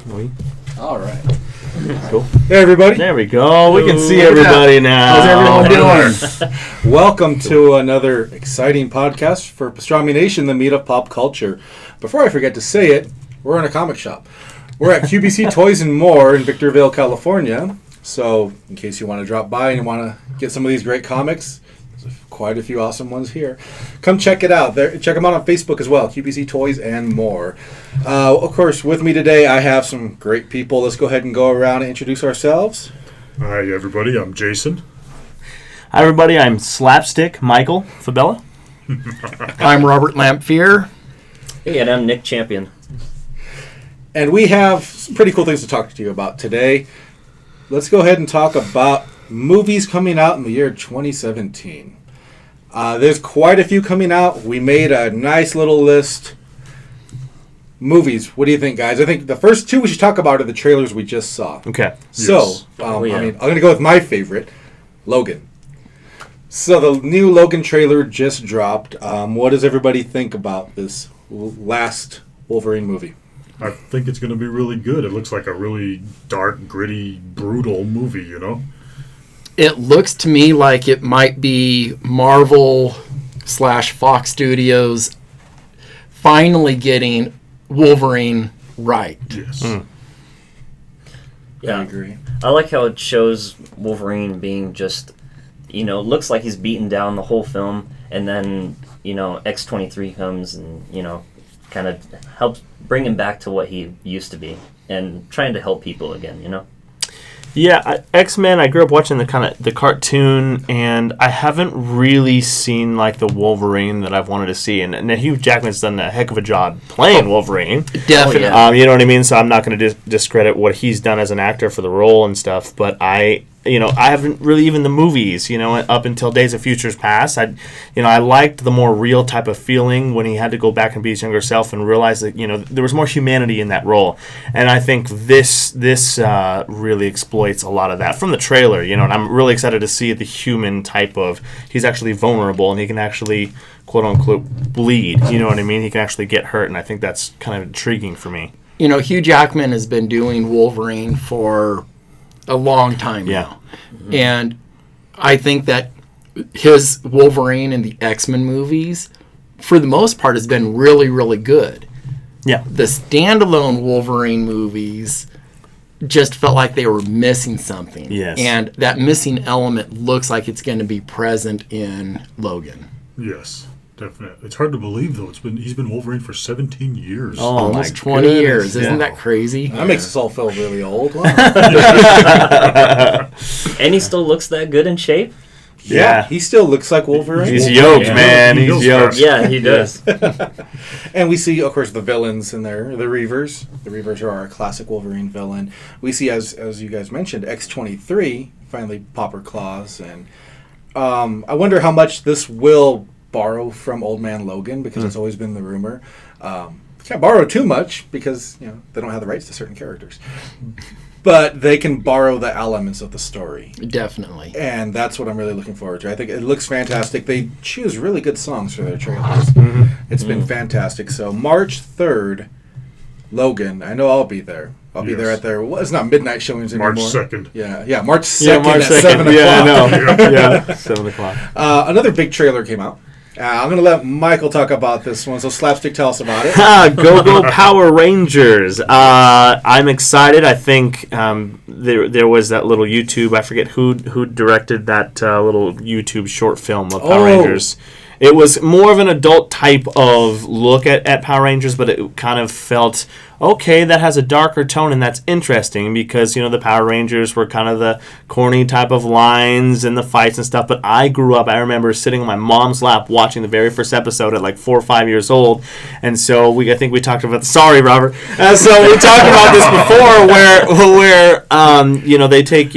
All right. Cool. Hey, everybody. There we go. We can see everybody now. How's everyone doing? Welcome to another exciting podcast for Pastrami Nation, the meat of pop culture. Before I forget to say it, we're in a comic shop. We're at QBC Toys and More in Victorville, California. So, in case you want to drop by and you want to get some of these great comics, there's quite a few awesome ones here. Come check it out. Check them out on Facebook as well, QBC Toys and More. Of course, with me today, I have some great people. Let's go ahead and go around and introduce ourselves. Hi, everybody. I'm Jason. Hi, everybody. I'm Slapstick Michael Fabella. I'm Robert Lamphere. Hey, and I'm Nick Champion. And we have some pretty cool things to talk to you about today. Let's go ahead and talk about movies coming out in the year 2017. There's quite a few coming out. We made a nice little list. Movies, what do you think, guys? I think the first two we should talk about are the trailers we just saw. Okay. So, Yes. I'm going to go with my favorite, Logan. So the new Logan trailer just dropped. What does everybody think about this last Wolverine movie? I think it's going to be really good. It looks like a really dark, gritty, brutal movie, you know? It looks to me like it might be Marvel/Fox Studios finally getting Wolverine right. Yes. Yeah, I agree. I like how it shows Wolverine being just, looks like he's beaten down the whole film, and then, X-23 comes and, kind of helps bring him back to what he used to be and trying to help people again, Yeah, X-Men, I grew up watching the cartoon, and I haven't really seen like the Wolverine that I've wanted to see. And Hugh Jackman's done a heck of a job playing Wolverine. Definitely. You know what I mean? So I'm not going to discredit what he's done as an actor for the role and stuff, but I haven't really, even the movies, up until Days of Futures Past, I liked the more real type of feeling when he had to go back and be his younger self and realize that, there was more humanity in that role. And I think this really exploits a lot of that from the trailer, and I'm really excited to see the human type of, he's actually vulnerable and he can actually, quote unquote, bleed, you know what I mean? He can actually get hurt, and I think that's kind of intriguing for me. Hugh Jackman has been doing Wolverine for a long time now. Mm-hmm. And I think that his Wolverine in the X-Men movies, for the most part, has been really, really good. Yeah. The standalone Wolverine movies just felt like they were missing something. Yes. And that missing element looks like it's going to be present in Logan. Yes, definitely. It's hard to believe, though. He's been Wolverine for 17 years. Oh, almost 20 years. Isn't that crazy? That makes us all feel really old. Wow. And he still looks that good in shape. Yeah. He still looks like Wolverine. He's yoked, Yeah. man. He He's goes yoked. fast. Yeah, he does. And we see, of course, the villains in there, the Reavers. The Reavers are our classic Wolverine villain. We see, as you guys mentioned, X-23 finally pop her claws, and I wonder how much this will borrow from Old Man Logan, because it's always been the rumor. Can't borrow too much because they don't have the rights to certain characters, but they can borrow the elements of the story. Definitely. And that's what I'm really looking forward to. I think it looks fantastic. They choose really good songs for their trailers. It's been fantastic. So March 3rd, Logan. I know I'll be there. I'll be there at their... Well, it's not midnight showings anymore. March 2nd. Yeah, March 2nd Yeah, March at 2nd. 7 o'clock. Yeah, I know. Yeah, 7 o'clock. Another big trailer came out. I'm going to let Michael talk about this one. So Slapstick, tell us about it. Go Power Rangers. I'm excited. I think there was that little YouTube, I forget who directed that little YouTube short film of Power Rangers. It was more of an adult type of look at Power Rangers, but it kind of felt, okay, that has a darker tone, and that's interesting because, the Power Rangers were kind of the corny type of lines and the fights and stuff, but I grew up, I remember sitting on my mom's lap watching the very first episode at like 4 or 5 years old, and so I think we talked about, sorry, Robert, so we talked about this before where they take,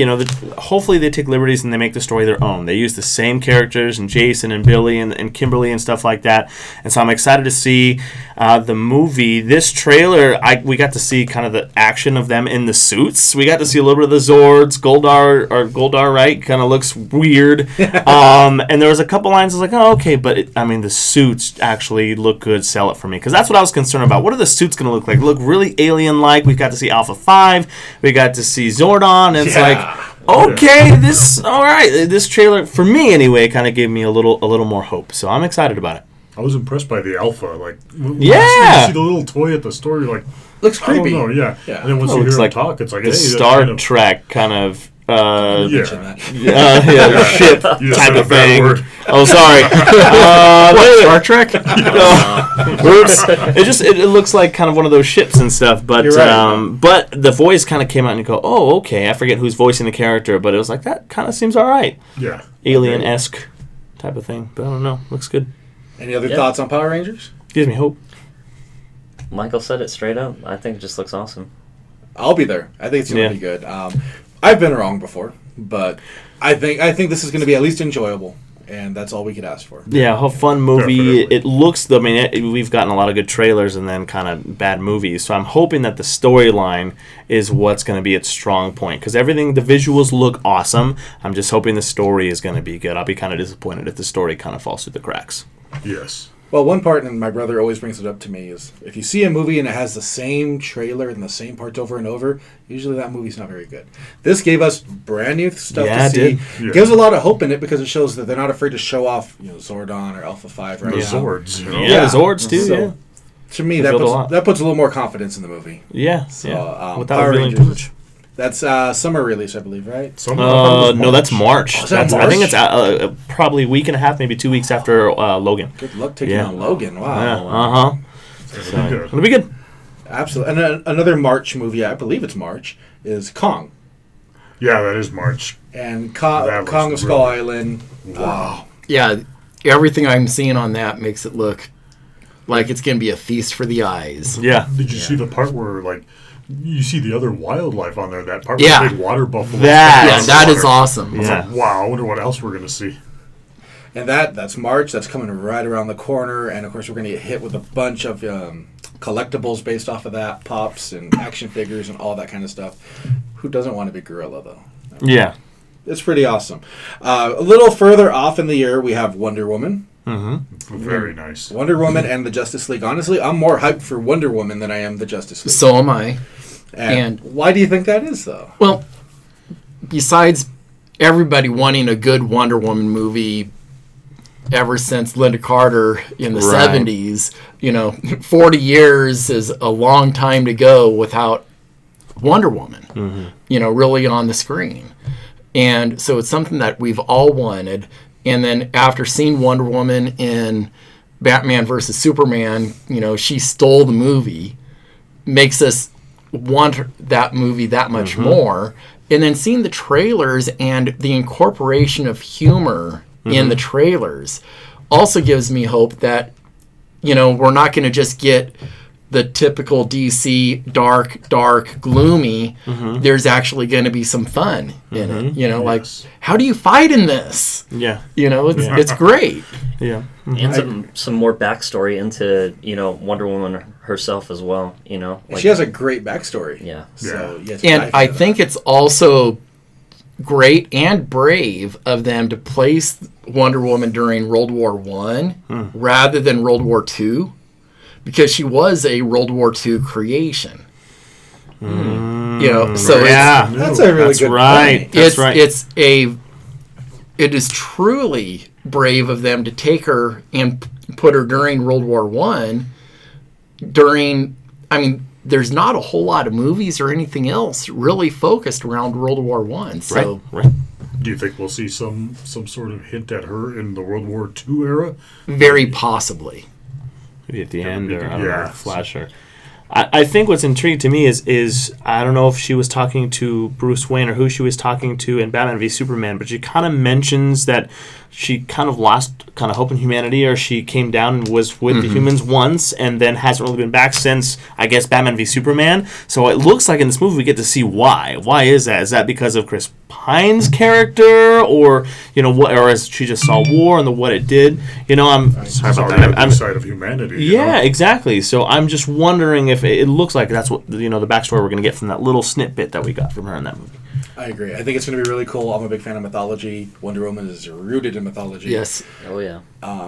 hopefully they take liberties and they make the story their own. They use the same characters, and Jason and Billy and Kimberly and stuff like that, and so I'm excited to see the movie. This trailer, we got to see kind of the action of them in the suits. We got to see a little bit of the Zords. Goldar, right? Kind of looks weird. And there was a couple lines I was like, oh, okay, but the suits actually look good. Sell it for me, because that's what I was concerned about. What are the suits going to look like? Look really alien-like. We got to see Alpha 5. We got to see Zordon. And it's okay, all right. This trailer, for me anyway, kind of gave me a little more hope. So I'm excited about it. I was impressed by the Alpha. Like, when yeah, you see the little toy at the store, you're like, looks creepy. I don't know, yeah. And then once you hear him talk, it's like, the hey, Star Trek kind of ship type of thing. Oh, sorry. Star Trek? Oops. It looks like kind of one of those ships and stuff. But right. But the voice kind of came out and you go, oh, okay. I forget who's voicing the character, but it was like, that kind of seems all right. Yeah. Alien-esque type of thing. But I don't know. Looks good. Any other thoughts on Power Rangers? Gives me hope. Michael said it straight up. I think it just looks awesome. I'll be there. I think it's going to be good. I've been wrong before, but I think this is going to be at least enjoyable, and that's all we could ask for. Yeah, a fun movie. Definitely. It looks. We've gotten a lot of good trailers and then kind of bad movies. So I'm hoping that the storyline is what's going to be its strong point, because the visuals look awesome. I'm just hoping the story is going to be good. I'll be kind of disappointed if the story kind of falls through the cracks. Yes. Well, one part, and my brother always brings it up to me, is if you see a movie and it has the same trailer and the same parts over and over, usually that movie's not very good. This gave us brand new stuff to see. It did. Yeah. Gives a lot of hope in it because it shows that they're not afraid to show off, Zordon or Alpha 5 right The now. Zords. You know? Yeah, the Zords too. So, to me, that puts a little more confidence in the movie. Yeah. So, without Power revealing Rangers. too much. That's summer release, I believe, right? No, that's March. Is that March? I think it's probably a week and a half, maybe 2 weeks after Logan. Good luck taking on Logan. Wow. Yeah, it'll be good. Absolutely. And another March movie, I believe it's March, is Kong. Yeah, that is March. And Kong of Skull Island. Wow. Yeah, everything I'm seeing on that makes it look like it's going to be a feast for the eyes. Yeah. Did you see the part where, like, you see the other wildlife on there? That part where the big water buffalo. That is awesome. Yeah. Like, wow, I wonder what else we're going to see. And that's March. That's coming right around the corner. And, of course, we're going to get hit with a bunch of collectibles based off of that, pops and action figures and all that kind of stuff. Who doesn't want a big gorilla, though? Yeah. It's pretty awesome. A little further off in the year, we have Wonder Woman. Mm-hmm. Very nice. Wonder Woman and the Justice League. Honestly, I'm more hyped for Wonder Woman than I am the Justice League. So am I. And why do you think that is, though? Well, besides everybody wanting a good Wonder Woman movie ever since Linda Carter in the 70s, 40 years is a long time to go without Wonder Woman, really on the screen. And so it's something that we've all wanted. And then after seeing Wonder Woman in Batman versus Superman, she stole the movie, makes us want that movie that much more. And then seeing the trailers and the incorporation of humor in the trailers also gives me hope that, we're not going to just get the typical DC dark, gloomy. There's actually going to be some fun in it. Like, how do you fight in this? Yeah. It's great. Yeah. And some more backstory into, Wonder Woman herself as well, Like, she has a great backstory. Yeah. So, and I think it's also great and brave of them to place Wonder Woman during World War One rather than World War II, because she was a World War II creation. So that's a really good point. That's right. It is truly brave of them to take her and put her during World War One. There's not a whole lot of movies or anything else really focused around World War One. So, right. Do you think we'll see some sort of hint at her in the World War II era? Very possibly. Maybe at the end, or I don't know, flash her. I think what's intriguing to me is I don't know if she was talking to Bruce Wayne or who she was talking to in Batman v Superman, but she kind of mentions that she kind of lost kind of hope in humanity, or she came down and was with the humans once and then hasn't really been back since, I guess, Batman v Superman. So it looks like in this movie we get to see why. Why is that? Is that because of Chris Pine's character, or what, or as she just saw war and what it did? I'm sorry about that. I'm side of humanity. Yeah, exactly. So I'm just wondering if it looks like that's what the backstory we're going to get from that little snippet that we got from her in that movie. I agree. I think it's going to be really cool. I'm a big fan of mythology. Wonder Woman is rooted in mythology. Yes. Oh yeah.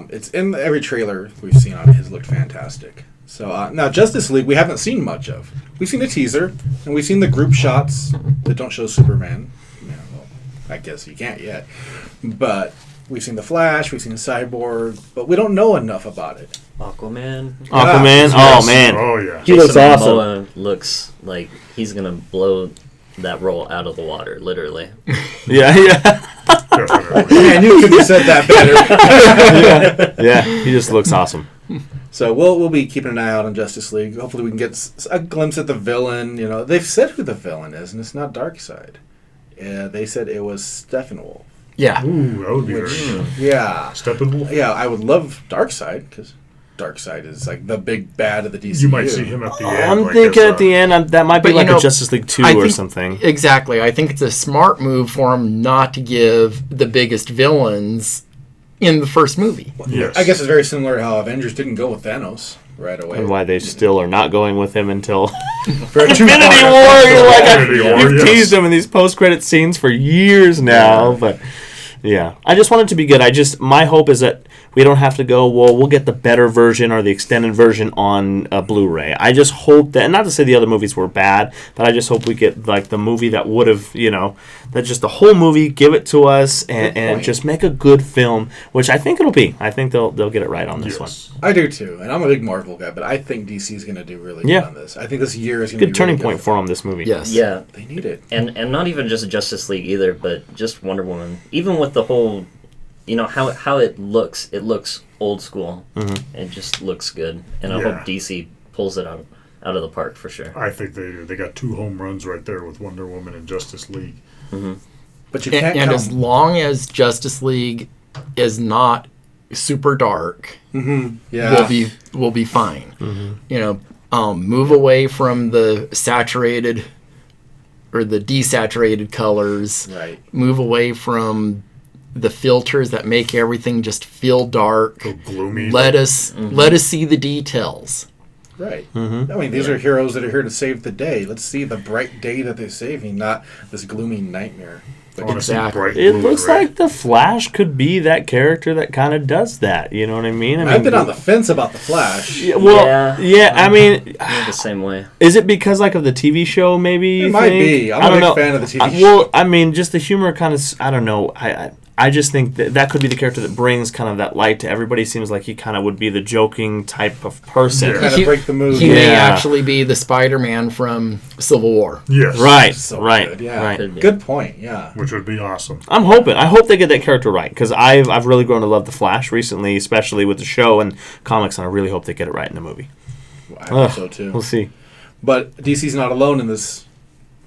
It's in every trailer we've seen on it has looked fantastic. So now Justice League we haven't seen much of. We've seen a teaser and we've seen the group shots that don't show Superman. Well, I guess you can't yet. But we've seen the Flash, we've seen Cyborg, but we don't know enough about it. Aquaman. Yes. Oh man. Oh yeah. He looks Jason awesome. Momoa looks like he's gonna blow that role out of the water, literally. Yeah. Definitely. Man, you could have said that better. Yeah, he just looks awesome. So we'll be keeping an eye out on Justice League. Hopefully we can get a glimpse at the villain. They've said who the villain is, and it's not Darkseid. They said it was Steppenwolf. Yeah. Ooh, that would be very good. Yeah. Steppenwolf? Yeah, I would love Darkseid, because Darkseid is like the big bad of the DCU. You might see him at the end. I'm like thinking as at the end that might be But, like a Justice League 2 or something. Exactly. I think it's a smart move for him not to give the biggest villains in the first movie. Yes. I guess it's very similar to how Avengers didn't go with Thanos right away. And why they still are not going with him until For a Infinity War. You're like, Infinity War, you've yes. teased him in these post-credit scenes for years now, but yeah. I just want it to be good. My hope is that we don't have to go, well, we'll get the better version or the extended version on Blu-ray. I just hope that, and not to say the other movies were bad, but I just hope we get like the movie that would have, that just the whole movie, give it to us and just make a good film, which I think it'll be. I think they'll get it right on this one. I do too, and I'm a big Marvel guy, but I think DC is going to do really good on this. I think this year is going to be Good turning really point for them, this movie. Yes. Yeah, They need it. and not even just Justice League either, but just Wonder Woman. Even with the whole, how it looks old school. Mm-hmm. It just looks good, and I hope DC pulls it out of the park for sure. I think they got 2 home runs right there with Wonder Woman and Justice League. But you can't And count. as long as Justice League is not super dark, Yeah. we'll be fine. Move away from the saturated or the desaturated colors. Right. Move away from the filters that make everything just feel dark. So gloomy. Let us see the details. Right. I mean, these are heroes that are here to save the day. Let's see the bright day that they're saving, not this gloomy nightmare. I want to see Exactly. bright It blue looks and red. like the Flash could be that character that kind of does that. You know what I mean? I've been on the fence about the Flash. Yeah, well, Yeah. I mean, I'm the same way. is it because of the TV show? Maybe It might be. I'm a big fan of the TV show. Well, I mean, just the humor kind of. I don't know. I just think that could be the character that brings kind of that light to everybody. Seems like he kind of would be the joking type of person. Yeah. Kind of break the mood. He may Yeah. actually be the Spider-Man from Civil War. Yes. Right. So right. good, yeah. Right. Could be. Good point, yeah. Which would be awesome. I'm hoping. I hope they get that character right because I've really grown to love the Flash recently, especially with the show and comics, and I really hope they get it right in the movie. I hope so We'll too. see. But DC's not alone in this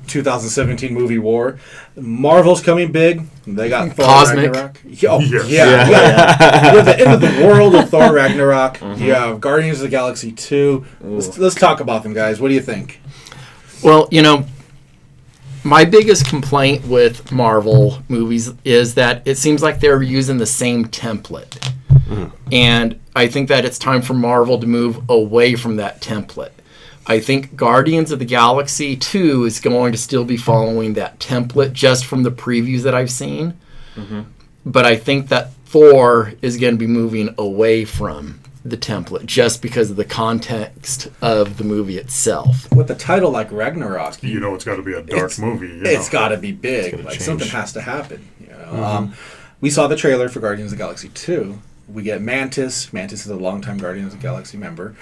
2017 movie war. Marvel's coming big. They got Thor Cosmic. Ragnarok. Oh, Yes. yeah. You have the end of the world of Thor Ragnarok. You have Guardians of the Galaxy 2. Let's talk about them, guys. What do you think? Well, my biggest complaint with Marvel movies is that it seems like they're using the same template. And I think that it's time for Marvel to move away from that template. I think Guardians of the Galaxy 2 is going to still be following that template just from the previews that I've seen. But I think that Thor is going to be moving away from the template just because of the context of the movie itself. With a title like Ragnarok, You know it's got to be a dark movie. it's got to be big. gotta Like change. something has to happen. We saw the trailer for Guardians of the Galaxy 2. We get Mantis. Mantis is a longtime Guardians of the Galaxy member.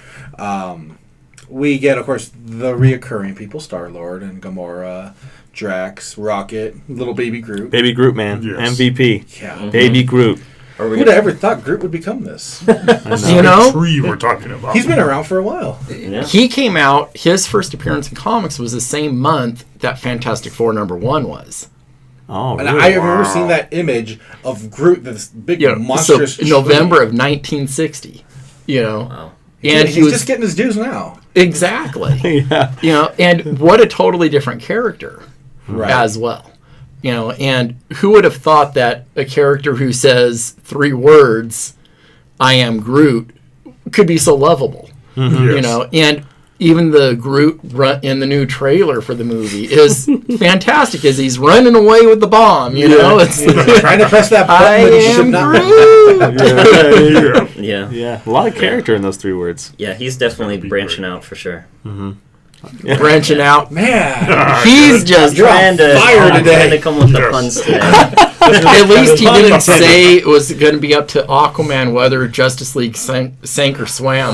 We get, of course, the reoccurring people: Star-Lord and Gamora, Drax, Rocket, little baby Groot. Baby Groot, man. Yes. MVP. Yeah. Baby Groot. Are we Who'd have ever thought Groot would become this? You know, Tree we're talking about. He's been around for a while. Yeah. he came out, his first appearance in comics was the same month that Fantastic Four #1 was. Oh, And really? I remember seeing that image of Groot, this big monstrous. So November of 1960. Wow. And he's just getting his dues now. Exactly. Yeah. And what a totally different character as well. And who would have thought that a character who says 3 words, I am Groot, could be so lovable. Yes. And even the Groot in the new trailer for the movie is fantastic as he's running away with the bomb, It's Trying to press that button I that he should am not. Groot. Yeah. Yeah. A lot of character in those 3 words. Yeah, he's definitely That'd be branching great. out for sure. Branching out. Man, He's just You're on fire today. Trying to come with the Yes. puns today. At least he didn't say it was going to be up to Aquaman whether Justice League sank or swam.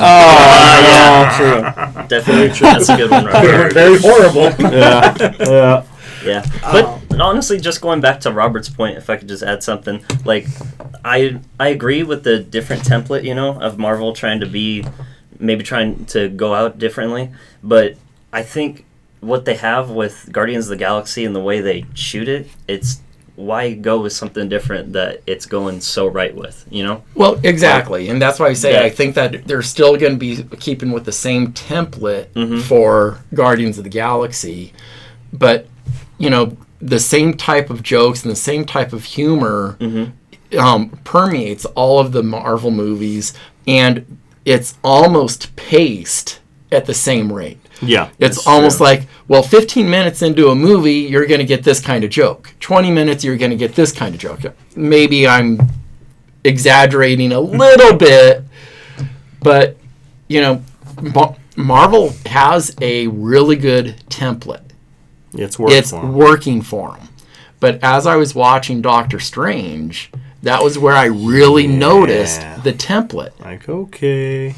True. Definitely true. That's a good one, Robert. very horrible. Yeah. Yeah, but honestly, just going back to Robert's point, if I could just add something, like I agree with the different template, of Marvel trying to go out differently, but I think what they have with Guardians of the Galaxy and the way they shoot it, it's why go with something different that it's going so right with, Well, exactly, and that's why I say Yeah. I think that they're still going to be keeping with the same template for Guardians of the Galaxy, but the same type of jokes and the same type of humor permeates all of the Marvel movies, and it's almost paced at the same rate. Yeah. It's almost like, 15 minutes into a movie, you're going to get this kind of joke. 20 minutes, you're going to get this kind of joke. Maybe I'm exaggerating a little bit, but, Marvel has a really good template. It's working for them. But as I was watching Doctor Strange, that was where I really noticed the template. Like, okay.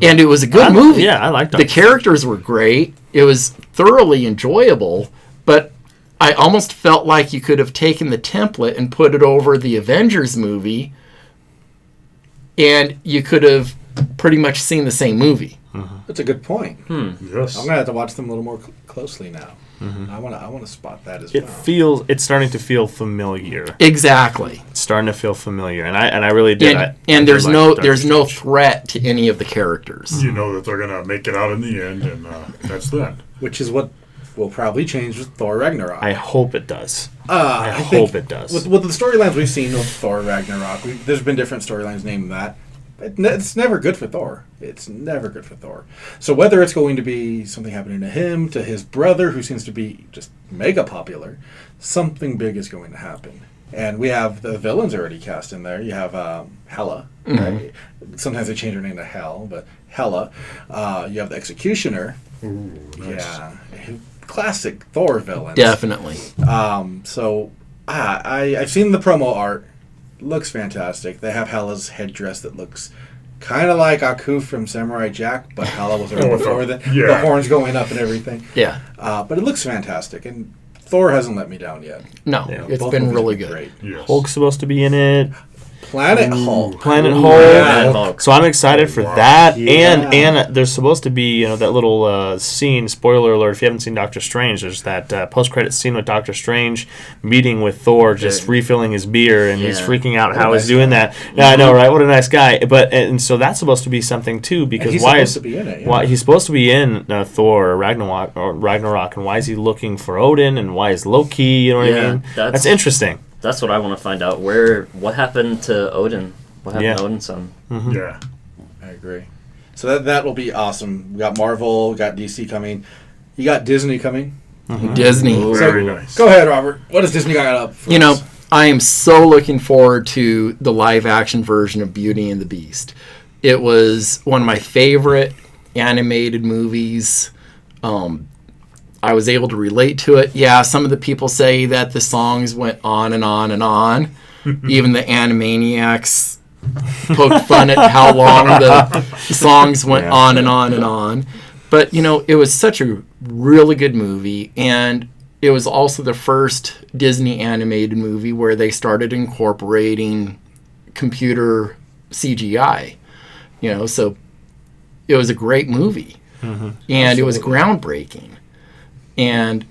And it was a good movie. Yeah, I liked The characters were great. It was thoroughly enjoyable, but I almost felt like you could have taken the template and put it over the Avengers movie, and you could have pretty much seen the same movie. That's a good point. Yes. I'm gonna have to watch them a little more closely now. I want to spot that as well. It's starting to feel familiar. Exactly. It's starting to feel familiar, and I really did. And there's no threat to any of the characters. You know that they're going to make it out in the end, and that's that. Which is what will probably change with Thor Ragnarok. I hope it does. I hope it does. With the storylines we've seen with Thor Ragnarok, there's been different storylines named that. It's never good for Thor. It's never good for Thor. So whether it's going to be something happening to him, to his brother, who seems to be just mega popular, something big is going to happen. And we have the villains already cast in there. You have Hela. Right? Sometimes they change her name to Hel, but Hela. You have the Executioner. Ooh, nice. Yeah. Classic Thor villains. Definitely. So I've seen the promo art. Looks fantastic. They have Hela's headdress that looks kind of like Aku from Samurai Jack, but Hela was around before the horns going up and everything. Yeah. But it looks fantastic, and Thor hasn't let me down yet. No, Yeah. it's Both been movies really have been good. great. Yes. Hulk's supposed to be in it. Planet Hulk. Planet Ooh, Hulk. yeah. Hulk. So I'm excited for Wow. that, Yeah. and there's supposed to be that little scene. Spoiler alert: if you haven't seen Doctor Strange, there's that post-credit scene with Doctor Strange meeting with Thor, just refilling his beer, and he's Yeah. freaking out What how a he's nice doing guy. that. Yeah, I know, right? What a nice guy. But and so that's supposed to be something too, because And he's why supposed is to be in it, yeah. why he's supposed to be in Thor or Ragnarok, and why is he looking for Odin, and why is Loki? You know what I Yeah, mean? that's- That's interesting. That's what I want to find out. What happened to Odin? What happened to Odin's son? Yeah. I agree. So that will be awesome. We got Marvel, we got DC coming. You got Disney coming. Disney. Ooh. Very nice. Go ahead, Robert. What does Disney got up for us? I am so looking forward to the live action version of Beauty and the Beast. It was one of my favorite animated movies. I was able to relate to it. Yeah, some of the people say that the songs went on and on and on. Even the Animaniacs poked fun at how long the songs went on and on and on. But, it was such a really good movie, and it was also the first Disney animated movie where they started incorporating computer CGI. So it was a great movie. And it was groundbreaking. And,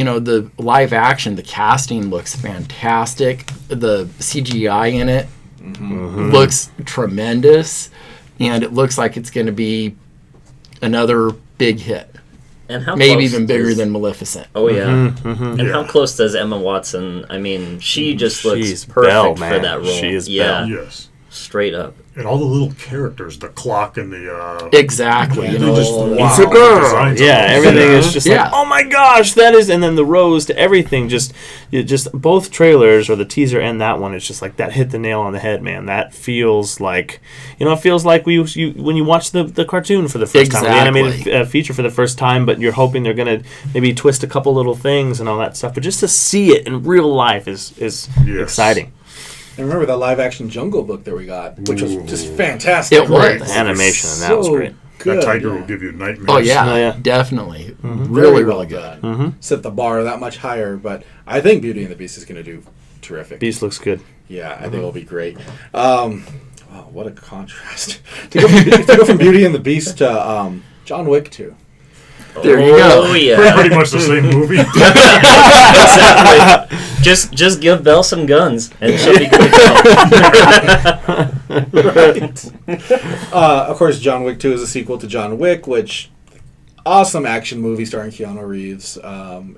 the live action, the casting looks fantastic. The CGI in it looks tremendous, and it looks like it's going to be another big hit. And how Maybe close even bigger is- than Maleficent. Oh yeah. Mm-hmm. And how close does Emma Watson? I mean, she just looks She's perfect Belle, for man. that role. She is yeah, Belle. Yes. straight up. And all the little characters, the clock and the Exactly. they just It's a girl. designs Yeah, of those. everything is just Yeah. like, oh my gosh, that is, and then the rose to everything, just both trailers or the teaser and that one, it's just like that hit the nail on the head, man. That feels like, it feels like when you watch the cartoon for the first time, the animated feature for the first time, but you're hoping they're gonna maybe twist a couple little things and all that stuff, but just to see it in real life is exciting. And remember that live action Jungle Book that we got, which was just fantastic. It was. The animation and that was great. Good, That tiger yeah. will give you nightmares. Oh yeah, Oh, yeah. definitely. Very Really, well really good. done. Set the bar that much higher, but I think Beauty and the Beast is going to do terrific. Beast looks good. Yeah, I think it'll be great. Wow, what a contrast to go from Beauty and the Beast to John Wick 2. There you go. Oh yeah. Pretty much the same movie. Exactly. Just give Belle some guns and she'll be good to go. Right. Of course, John Wick 2 is a sequel to John Wick, which awesome action movie starring Keanu Reeves.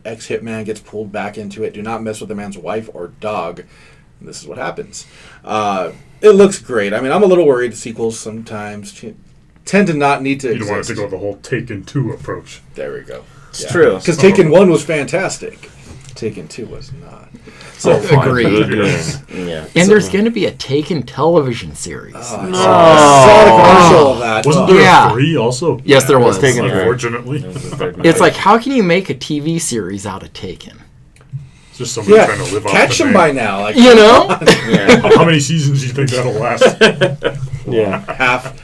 Ex-hitman gets pulled back into it. Do not mess with the man's wife or dog. And this is what happens. It looks great. I mean, I'm a little worried sequels sometimes tend to not need to You don't want it exist. to go the whole Taken 2 approach. There we go. It's true. Because Taken 1 was fantastic. Taken 2 was not. So Agreed. Yeah. And there's going to be a Taken television series. I saw the commercial of that. Wasn't there Yeah. a 3 also? Yes, there was. Taken Yeah. Unfortunately. It's like, how can you make a TV series out of Taken? It's just somebody Yeah, trying to live off catch the them name. by now. Like You know? Yeah. How many seasons do you think that'll last? Yeah. half.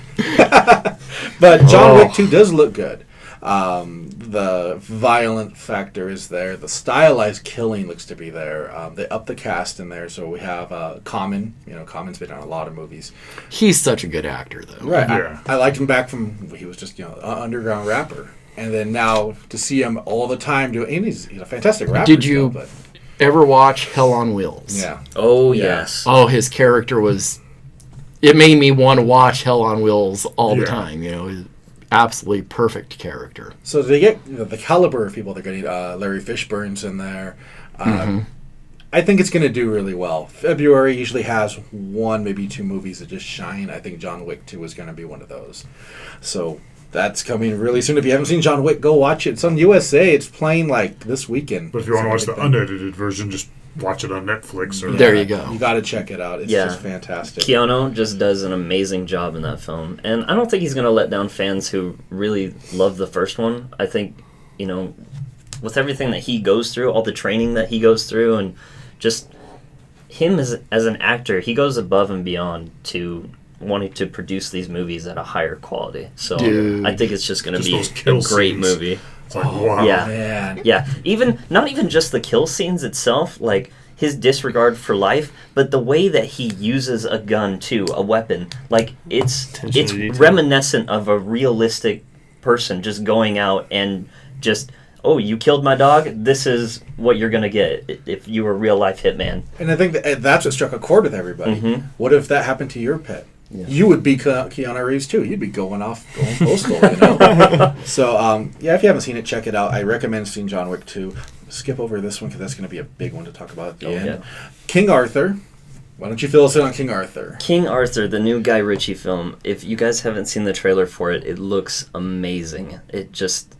But John Wick 2 does look good. The violent factor is there. The stylized killing looks to be there. They upped the cast in there, so we have Common. Common's been on a lot of movies. He's such a good actor, though. Right. Yeah. I liked him back from he was just an underground rapper, and then now to see him all the time doing. And he's a fantastic rapper. Did you- Still, but Ever watch Hell on Wheels? yeah. Oh Yeah. yes. Oh, his character was... It made me want to watch Hell on Wheels all the Yeah. time. Absolutely perfect character. So they get the caliber of people they're getting. Larry Fishburne's in there. I think it's going to do really well. February usually has one, maybe two movies that just shine. I think John Wick 2 is going to be one of those. So that's coming really soon. If you haven't seen John Wick, go watch it. It's on USA. It's playing like this weekend. But if you want to watch the Something like that. unedited version, just watch it on Netflix. Or There you go. You got to check it out. It's Yeah. just fantastic. Keanu just does an amazing job in that film, and I don't think he's going to let down fans who really love the first one. I think, with everything that he goes through, all the training that he goes through, and just him as an actor, he goes above and beyond to wanting to produce these movies at a higher quality. So Dude. I think it's just going to Just be those kill a great scenes. movie. It's like, wow. Yeah. Man. Yeah, not even just the kill scenes itself, like his disregard for life, but the way that he uses a gun too, a weapon, like it's Attention to detail. reminiscent of a realistic person just going out and just, oh, you killed my dog. This is what you're gonna get if you were a real life hitman. And I think that's what struck a chord with everybody. Mhm. What if that happened to your pet? Yeah. You would be Keanu Reeves too. You'd be going postal, So, if you haven't seen it, check it out. I recommend seeing John Wick 2. Skip over this one because that's going to be a big one to talk about at the end. Yeah. King Arthur. Why don't you fill us in on King Arthur? King Arthur, the new Guy Ritchie film. If you guys haven't seen the trailer for it, it looks amazing. It just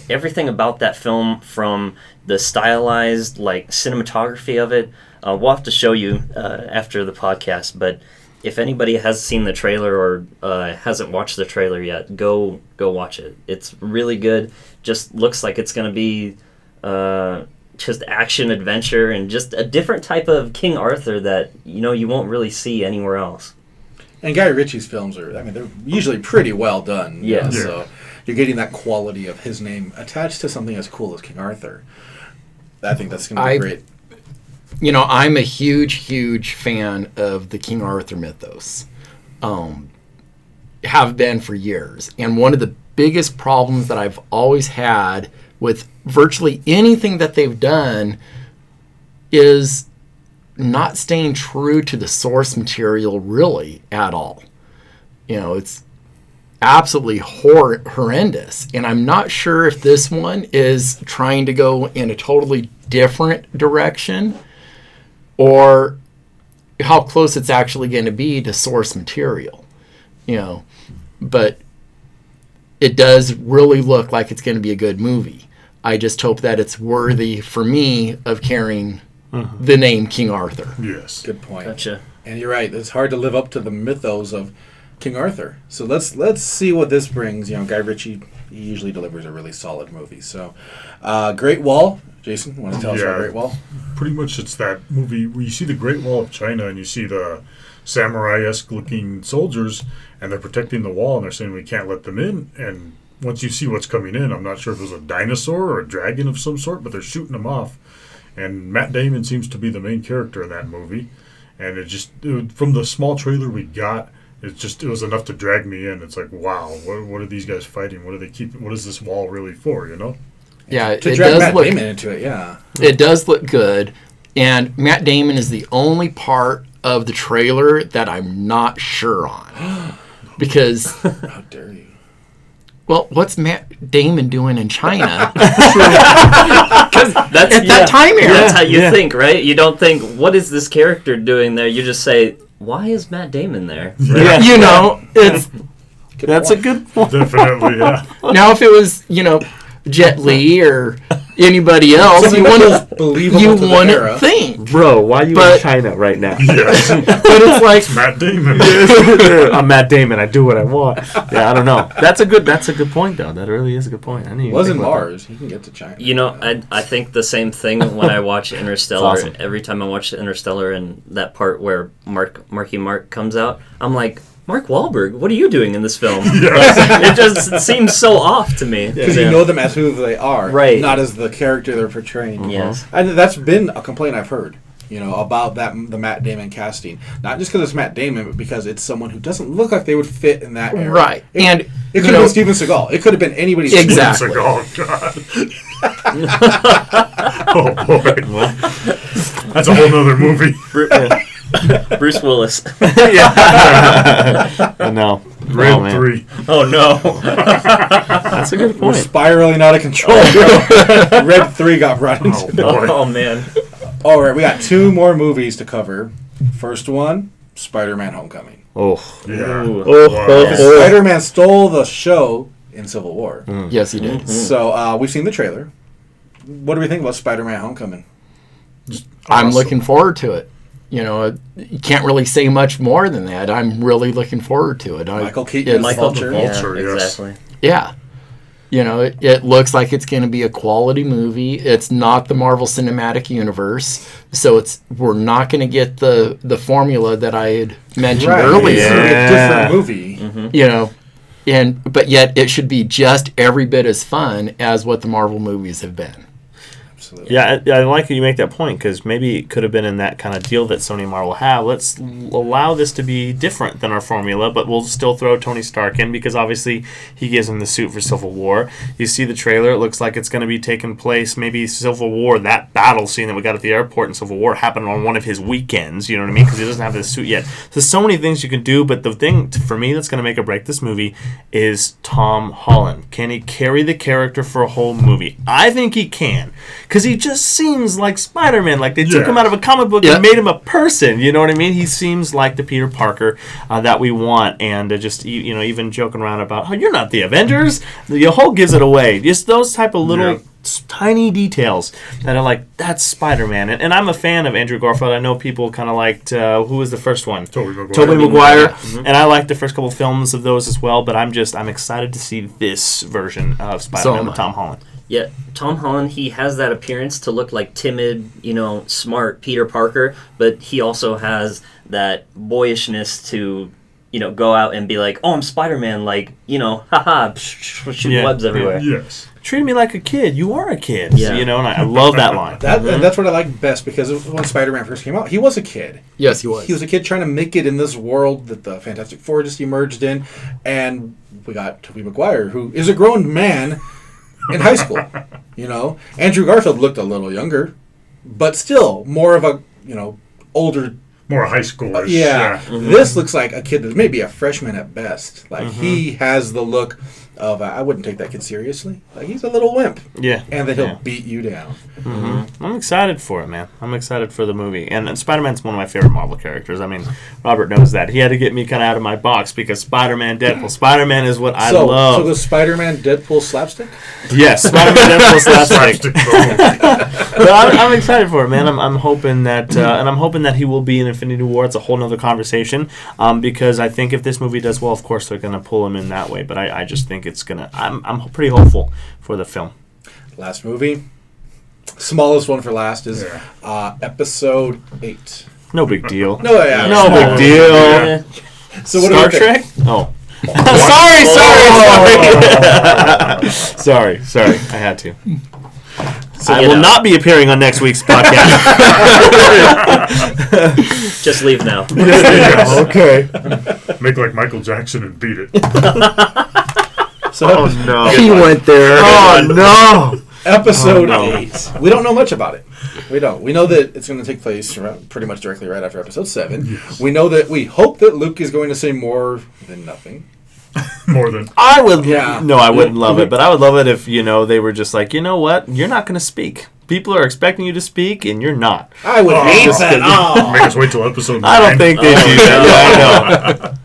everything about that film, from the stylized cinematography of it. We'll have to show you after the podcast, but if anybody has seen the trailer or hasn't watched the trailer yet, go watch it. It's really good. Just looks like it's going to be just action adventure and just a different type of King Arthur that you won't really see anywhere else. And Guy Ritchie's films they're usually pretty well done. Yes. Yeah. So you're getting that quality of his name attached to something as cool as King Arthur. I think that's going to be great. I'm a huge fan of the King Arthur mythos. Have been for years. And one of the biggest problems that I've always had with virtually anything that they've done is not staying true to the source material really at all. It's absolutely horrendous. And I'm not sure if this one is trying to go in a totally different direction or how close it's actually going to be to source material. But it does really look like it's going to be a good movie. I just hope that it's worthy for me of carrying the name King Arthur. Yes. Good point. Gotcha. And you're right. It's hard to live up to the mythos of King Arthur. So let's see what this brings. Guy Ritchie, he usually delivers a really solid movie. So, Great Wall. Jason, want to tell us about Great Wall? Pretty much it's that movie where you see the Great Wall of China and you see the samurai-esque looking soldiers and they're protecting the wall and they're saying we can't let them in. And once you see what's coming in, I'm not sure if it was a dinosaur or a dragon of some sort, but they're shooting them off. And Matt Damon seems to be the main character in that movie. And from the small trailer we got, it was enough to drag me in. It's like, wow, what are these guys fighting? What are they keeping? What is this wall really for? Yeah, to drag Matt Damon into it. Yeah, it does look good, and Matt Damon is the only part of the trailer that I'm not sure on because how dare you? Well, what's Matt Damon doing in China? Because that's at that time era. That's how you think, right? You don't think, what is this character doing there? You just say, why is Matt Damon there? Yeah. It's That's a good point. Definitely, yeah. now if it was Jet Li or anybody else, you wouldn't think. Bro, why are you in China right now? Yes. But it's like It's Matt Damon. I'm Matt Damon. I do what I want. Yeah, I don't know. That's a good point, though. That really is a good point. I didn't even was in think about Mars. He can get to China. I think the same thing when I watch Interstellar. Awesome. Every time I watch Interstellar and that part where Marky Mark comes out, I'm like, Mark Wahlberg, what are you doing in this film? It just seems so off to me. Because you know them as who they are, right? Not as the character they're portraying. Yes, and that's been a complaint I've heard. About the Matt Damon casting, not just because it's Matt Damon, but because it's someone who doesn't look like they would fit in that era. Right, and it could have been Steven Seagal. It could have been anybody. Exactly. Steven Seagal, God. Oh boy, that's a whole nother movie. Bruce Willis. I know. Red 3. Oh no. That's a good point. We're spiraling out of control. Red 3 got brought into it. Oh man. All right, we got 2 more movies to cover. First one, Spider-Man: Homecoming. Oh. Yeah. Oh. Spider-Man stole the show in Civil War. Yes, he did. So we've seen the trailer. What do we think about Spider-Man: Homecoming? I'm looking forward to it. You can't really say much more than that. I'm really looking forward to it. Michael Keaton, Vulture. Vulture, yes. Exactly. Yeah. It looks like it's going to be a quality movie. It's not the Marvel Cinematic Universe, so we're not going to get the formula that I had mentioned earlier. It's going to be a different movie. Mm-hmm. But yet it should be just every bit as fun as what the Marvel movies have been. Absolutely. Yeah, I like that you make that point because maybe it could have been in that kind of deal that Sony and Marvel have. Let's allow this to be different than our formula, but we'll still throw Tony Stark in because obviously he gives him the suit for Civil War. You see the trailer, it looks like it's going to be taking place, maybe Civil War, that battle scene that we got at the airport in Civil War happened on one of his weekends, you know what I mean? Because he doesn't have the suit yet. So many things you can do, but the thing for me that's going to make or break this movie is Tom Holland. Can he carry the character for a whole movie? I think he can. Because he just seems like Spider-Man. Like they took him out of a comic book and made him a person. You know what I mean? He seems like the Peter Parker that we want. And just, even joking around about, oh, you're not the Avengers. The whole gives it away. Just those type of little tiny details that are like, that's Spider-Man. And I'm a fan of Andrew Garfield. I know people kind of liked, who was the first one? Tobey Maguire. Tobey Maguire. Mm-hmm. And I liked the first couple films of those as well. But I'm excited to see this version of Spider-Man with Tom Holland. Yeah, Tom Holland, he has that appearance to look like timid, smart Peter Parker, but he also has that boyishness to, go out and be like, oh, I'm Spider-Man, like, haha, shoot webs everywhere. Yes. Treat me like a kid. You are a kid. Yeah. And I love that line. And that's what I like best because when Spider-Man first came out, he was a kid. Yes, he was. He was a kid trying to make it in this world that the Fantastic Four just emerged in, and we got Tobey Maguire, who is a grown man in high school. Andrew Garfield looked a little younger, but still more of a older. More high schoolers. Yeah. Mm-hmm. This looks like a kid that's maybe a freshman at best. Like, he has the look of, I wouldn't take that kid seriously. Like, he's a little wimp. Yeah. And that he'll beat you down. I'm excited for it, man. I'm excited for the movie. And Spider-Man's one of my favorite Marvel characters. I mean, Robert knows that. He had to get me kind of out of my box because Spider-Man, Deadpool. Spider-Man is what I love. So the Spider-Man Deadpool slapstick? Yes, Spider-Man, Deadpool, Slapstick slapstick. movie. But I'm excited for it, man. I'm hoping that, and I'm hoping that he will be in Infinity War. It's a whole nother conversation, because I think if this movie does well, of course they're going to pull him in that way. But I just think it's gonna. I'm pretty hopeful for the film. Last movie. Smallest one for last is episode 8. No big deal. No, yeah. No big deal. Yeah. So what Star do we think? Trek? Oh. sorry. I had to. So I will not be appearing on next week's podcast. Just leave now. Okay. Make like Michael Jackson and beat it. So no. He went there. Oh no. Episode 8. We don't know much about it. We don't. We know that it's going to take place pretty much directly right after episode 7. Yes. We hope that Luke is going to say more than nothing. More than I would. Yeah. No, I wouldn't love it, but I would love it if they were just like, you know what, you're not going to speak. People are expecting you to speak, and you're not. I would hate that. Oh. make us wait till episode 9. I don't think they do that. I know.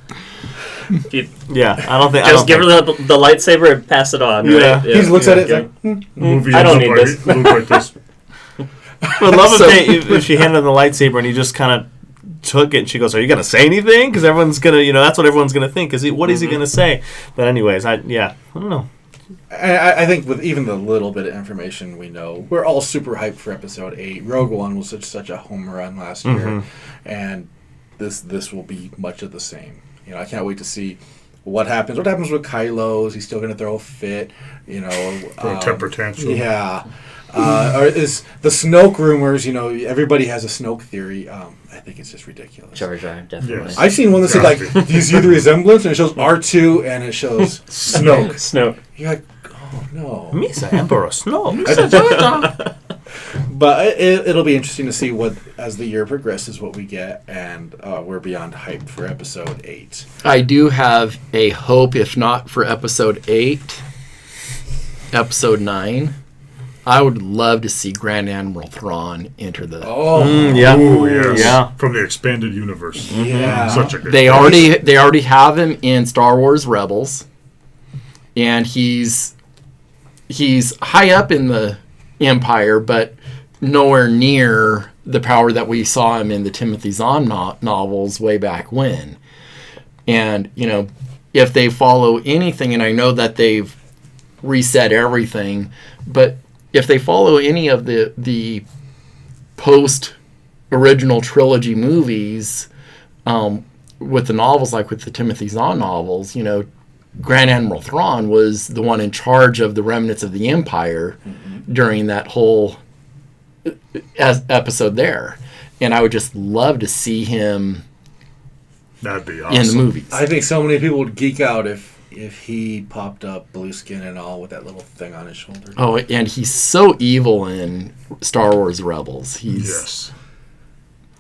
You Yeah, I don't think. just give her the lightsaber and pass it on. Yeah. Right? He just looks at it. Yeah. Like, The movie I don't ends need up this. Look like this. I would love if she handed him the lightsaber and he just kind of took it and she goes, "Are you gonna say anything?" Because everyone's gonna, that's what everyone's gonna think. What is he gonna say? But anyways, I don't know. I think with even the little bit of information we know, we're all super hyped for episode 8. Rogue One was such a home run last year, and this will be much of the same. I can't wait to see what happens. What happens with Kylo? Is he still going to throw a fit? Throw a temper tantrum. Yeah. Or is the Snoke rumors? Everybody has a Snoke theory. I think it's just ridiculous. Jar Jar, definitely. Yes. I've seen one that said like, "Do you see the resemblance?" And it shows R2 and it shows Snoke. Snoke. You're like, oh no. Misa Emperor Snow. But it'll be interesting to see what, as the year progresses, what we get, and we're beyond hyped for episode 8. I do have a hope, if not for episode 8, episode 9. I would love to see Grand Admiral Thrawn enter the. Yeah. Oh, yes. Yeah. From the expanded universe. Yeah. Such a good They choice. already have him in Star Wars Rebels, and he's high up in the Empire, but nowhere near the power that we saw him in the Timothy Zahn novels way back when. And if they follow anything, and I know that they've reset everything, but if they follow any of the post original trilogy movies with the novels, like with the Timothy Zahn novels, Grand Admiral Thrawn was the one in charge of the remnants of the Empire during that whole episode there. And I would just love to see him That'd be awesome. in the movies. I think so many people would geek out if he popped up blue skin and all with that little thing on his shoulder. Oh, and he's so evil in Star Wars Rebels. He's Yes.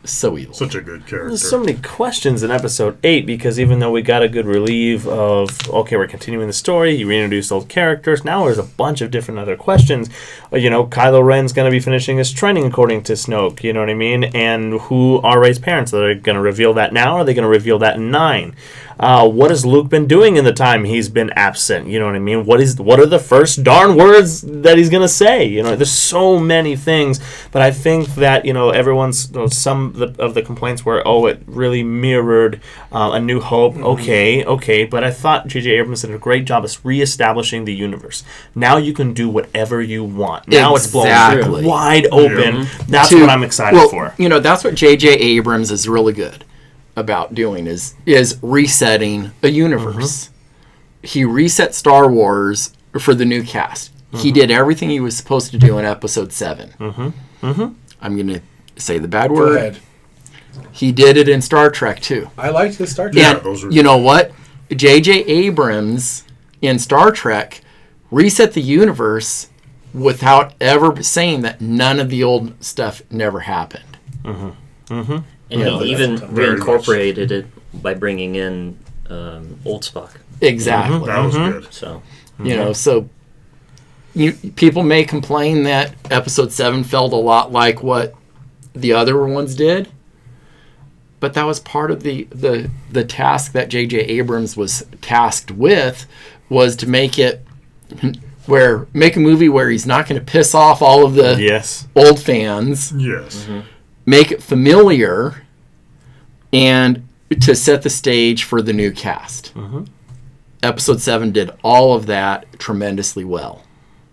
so evil. Such a good character. There's so many questions in episode 8 because even though we got a good relief of, okay, we're continuing the story, you reintroduced old characters, now there's a bunch of different other questions. Kylo Ren's going to be finishing his training according to Snoke, you know what I mean? And who are Rey's parents? Are they going to reveal that now or are they going to reveal that in 9? What has Luke been doing in the time he's been absent? You know what I mean? What are the first darn words that he's gonna say? There's so many things, but I think that everyone's some of the complaints were, it really mirrored A New Hope. Okay, but I thought J.J. Abrams did a great job of reestablishing the universe. Now you can do whatever you want. Now it's Exactly. blown wide open. Yeah. That's what I'm excited for. That's what J.J. Abrams is really good about doing is resetting a universe. He reset Star Wars for the new cast. He did everything he was supposed to do in episode 7. I'm going to say the bad Go word. ahead. He did it in Star Trek too. I liked the Star Trek. Yeah, And those are- you know what? J.J. Abrams in Star Trek reset the universe without ever saying that none of the old stuff never happened. And Yeah, he even very reincorporated it by bringing in Old Spock. Exactly. That was good. So You know, so people may complain that episode 7 felt a lot like what the other ones did, but that was part of the task that J.J. Abrams was tasked with, was to make a movie where he's not going to piss off all of the Yes. old fans, Yes. make it familiar, and to set the stage for the new cast. Episode 7 did all of that tremendously well.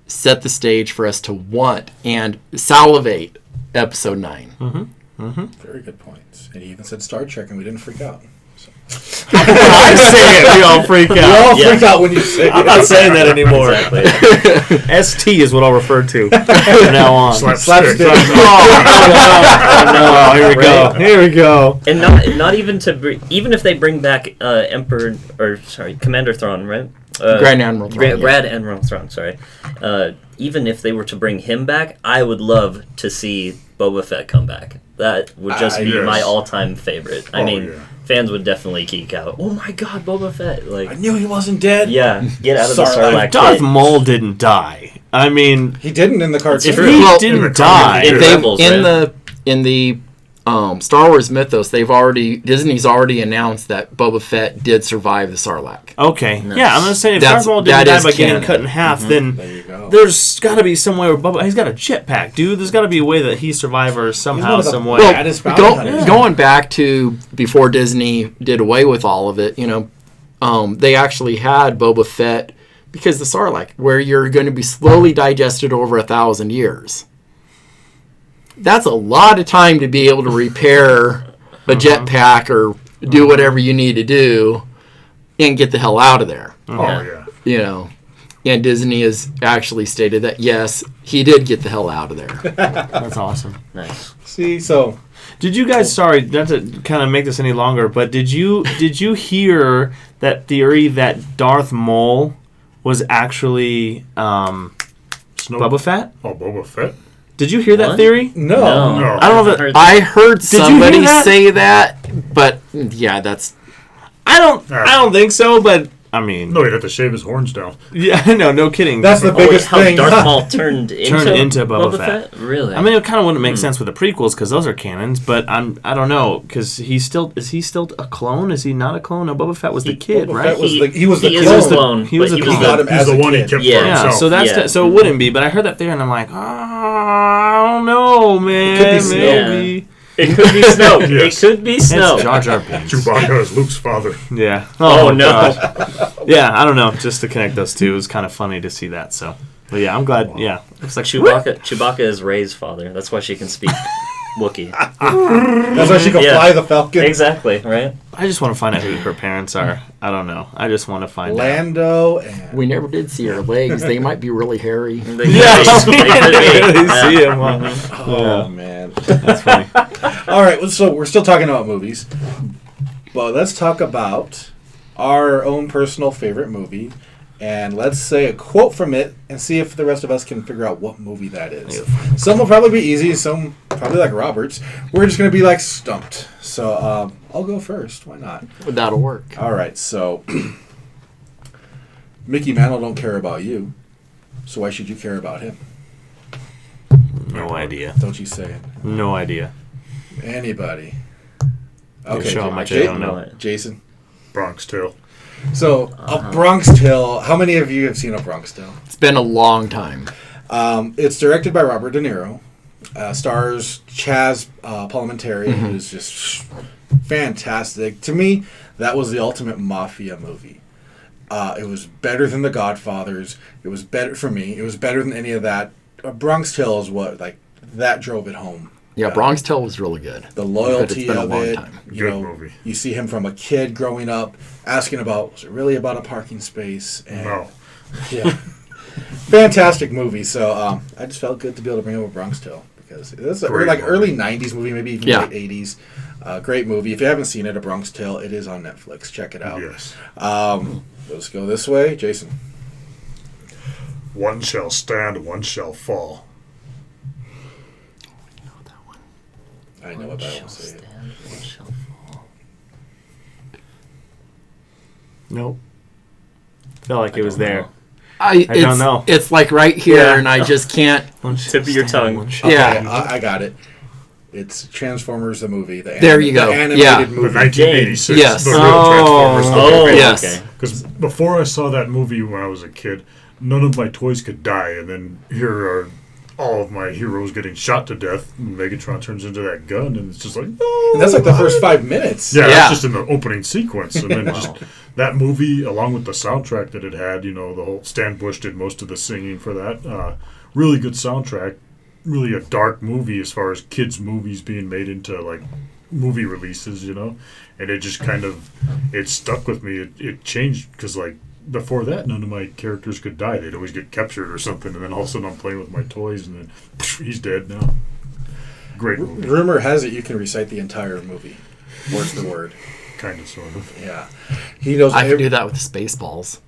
Set the stage for us to want and salivate episode 9. Very good points. And he even said Star Trek, and we didn't freak out. So. I say it, we all freak We all out. freak out when you say I'm it. not saying that anymore. exactly. ST is what I'll refer to from now on. Slapstick. Oh, here we go. Here we go. And not even even if they bring back Commander Thrawn, right? Grand Admiral Thrawn, Grand Admiral Thrawn, sorry. Even if they were to bring him back, I would love to see Boba Fett come back. That would just be yes. my all-time favorite. I mean, yeah. fans would definitely geek out. Oh my God, Boba Fett! I Like, knew he wasn't dead. yeah, get out of the Sarlacc. Sarlacc Darth pit. Maul didn't die. I mean, He didn't in the cartoon. if True. he Well, didn't in the die, comic, They've, Rebels, in right? the Star Wars mythos, Disney's already announced that Boba Fett did survive the Sarlacc. okay. Nice. Yeah, I'm gonna say if That's- Darth Maul that didn't die is by getting canon. cut in half, then There you go. there's got to be some way where Bubba. He's got a jetpack, dude. There's got to be a way that he survived or He's one somehow, of the some way. Well, baddest bounty hunters. Going back to before Disney did away with all of it, they actually had Boba Fett because the Sarlacc, where you're going to be slowly digested over 1,000 years. That's a lot of time to be able to repair a jetpack or do whatever you need to do and get the hell out of there. Oh, yeah. And Disney has actually stated that, yes, he did get the hell out of there. That's awesome. Nice. See, so Did you guys? Sorry, not to kind of make this any longer, but did you hear that theory that Darth Maul was actually Boba Fett? Oh, Boba Fett? Did you hear that What? theory? no. No. I don't know if it, I heard you hear somebody that? say that, but yeah, that's... I don't think so, but I mean, No, he'd have to shave his horns down. yeah, no kidding. That's the Oh, wait, biggest how thing. Darth Maul turned into Boba Fett. Really? I mean, it kind of wouldn't make sense with the prequels because those are canons, but I don't know because is he still a clone? Is he not a clone? No, Boba Fett was the kid, Boba right? Fett was he was the he is clone. a clone. He was but a he was clone. He got him He's as the a one he kid. kept Yeah. for Yeah, himself. so that's Yeah. so it wouldn't be. But I heard that theory and I'm like, I don't know, man. Could be Snoke. Maybe It could be Snoke. Yes. It could be it's Snoke. Jar Jar Binks. Chewbacca is Luke's father. Yeah. Oh, no. gosh. Yeah, I don't know. Just to connect those two, it was kind of funny to see that. So, but yeah, I'm glad. Yeah, looks like Chewbacca is Rey's father. That's why she can speak Wookiee. That's why she could Yeah. fly the Falcon. Exactly, right? I just want to find out who her parents are. I don't know. I just want to find out. Lando and We never did see her legs. They might be really hairy. They Yeah, could be. we They could didn't be. really Yeah. see him. oh man. That's funny. All right, so we're still talking about movies, but let's talk about our own personal favorite movie, and let's say a quote from it, and see if the rest of us can figure out what movie that is. Some will probably be easy, some probably like Robert's. We're just gonna be like stumped. So I'll go first. Why not? That'll work. All right, so Mickey Mantle don't care about you, so why should you care about him? No idea. Don't you say it? No idea. Anybody? Okay, show how much Ja- I don't know. Jason. Bronx Tale. So, A Bronx Tale. How many of you have seen A Bronx Tale? It's been a long time. It's directed by Robert De Niro. Stars Chaz Palminteri, who's just fantastic. To me, that was the ultimate mafia movie. It was better than The Godfathers. It was better for me. It was better than any of that. A Bronx Tale is what that drove it home. Yeah, Bronx Tale was really good. The But loyalty it's been a of long it. time. You Good know, movie. you see him from a kid growing up, asking about, was it really about a parking space? And No. yeah, fantastic movie. So I just felt good to be able to bring up A Bronx Tale because it's Great like movie. early '90s movie, maybe even Yeah. late '80s. Great movie. If you haven't seen it, A Bronx Tale, it is on Netflix. Check it out. Yes. Let's go this way, Jason. One shall stand, one shall fall. I know what that one say. Stand, one shall fall. Nope. Felt like it was don't there. know. I don't know. It's like right here, Yeah. and I just can't. Tip of your tongue. Yeah. Okay, I got it. It's Transformers the movie. There you go. The animated Yeah. The movie. 1986, Yes. the real Transformers. Oh, Yes. okay. Because before I saw that movie when I was a kid, none of my toys could die, and then here are all of my heroes getting shot to death. And Megatron turns into that gun, and it's just like, no. And that's like the first 5 minutes. Yeah, Yeah. that's just in the opening sequence. And then just that movie, along with the soundtrack that it had, the whole Stan Bush did most of the singing for that. Really good soundtrack. Really a dark movie as far as kids' movies being made into, like, movie releases, And it just kind of, it stuck with me. It changed because, like, before that, none of my characters could die. They'd always get captured or something. And then all of a sudden I'm playing with my toys, and then he's dead now. Great movie. Rumor has it you can recite the entire movie, word for word. Kind of, sort of. Yeah. He knows. I can do that with Spaceballs.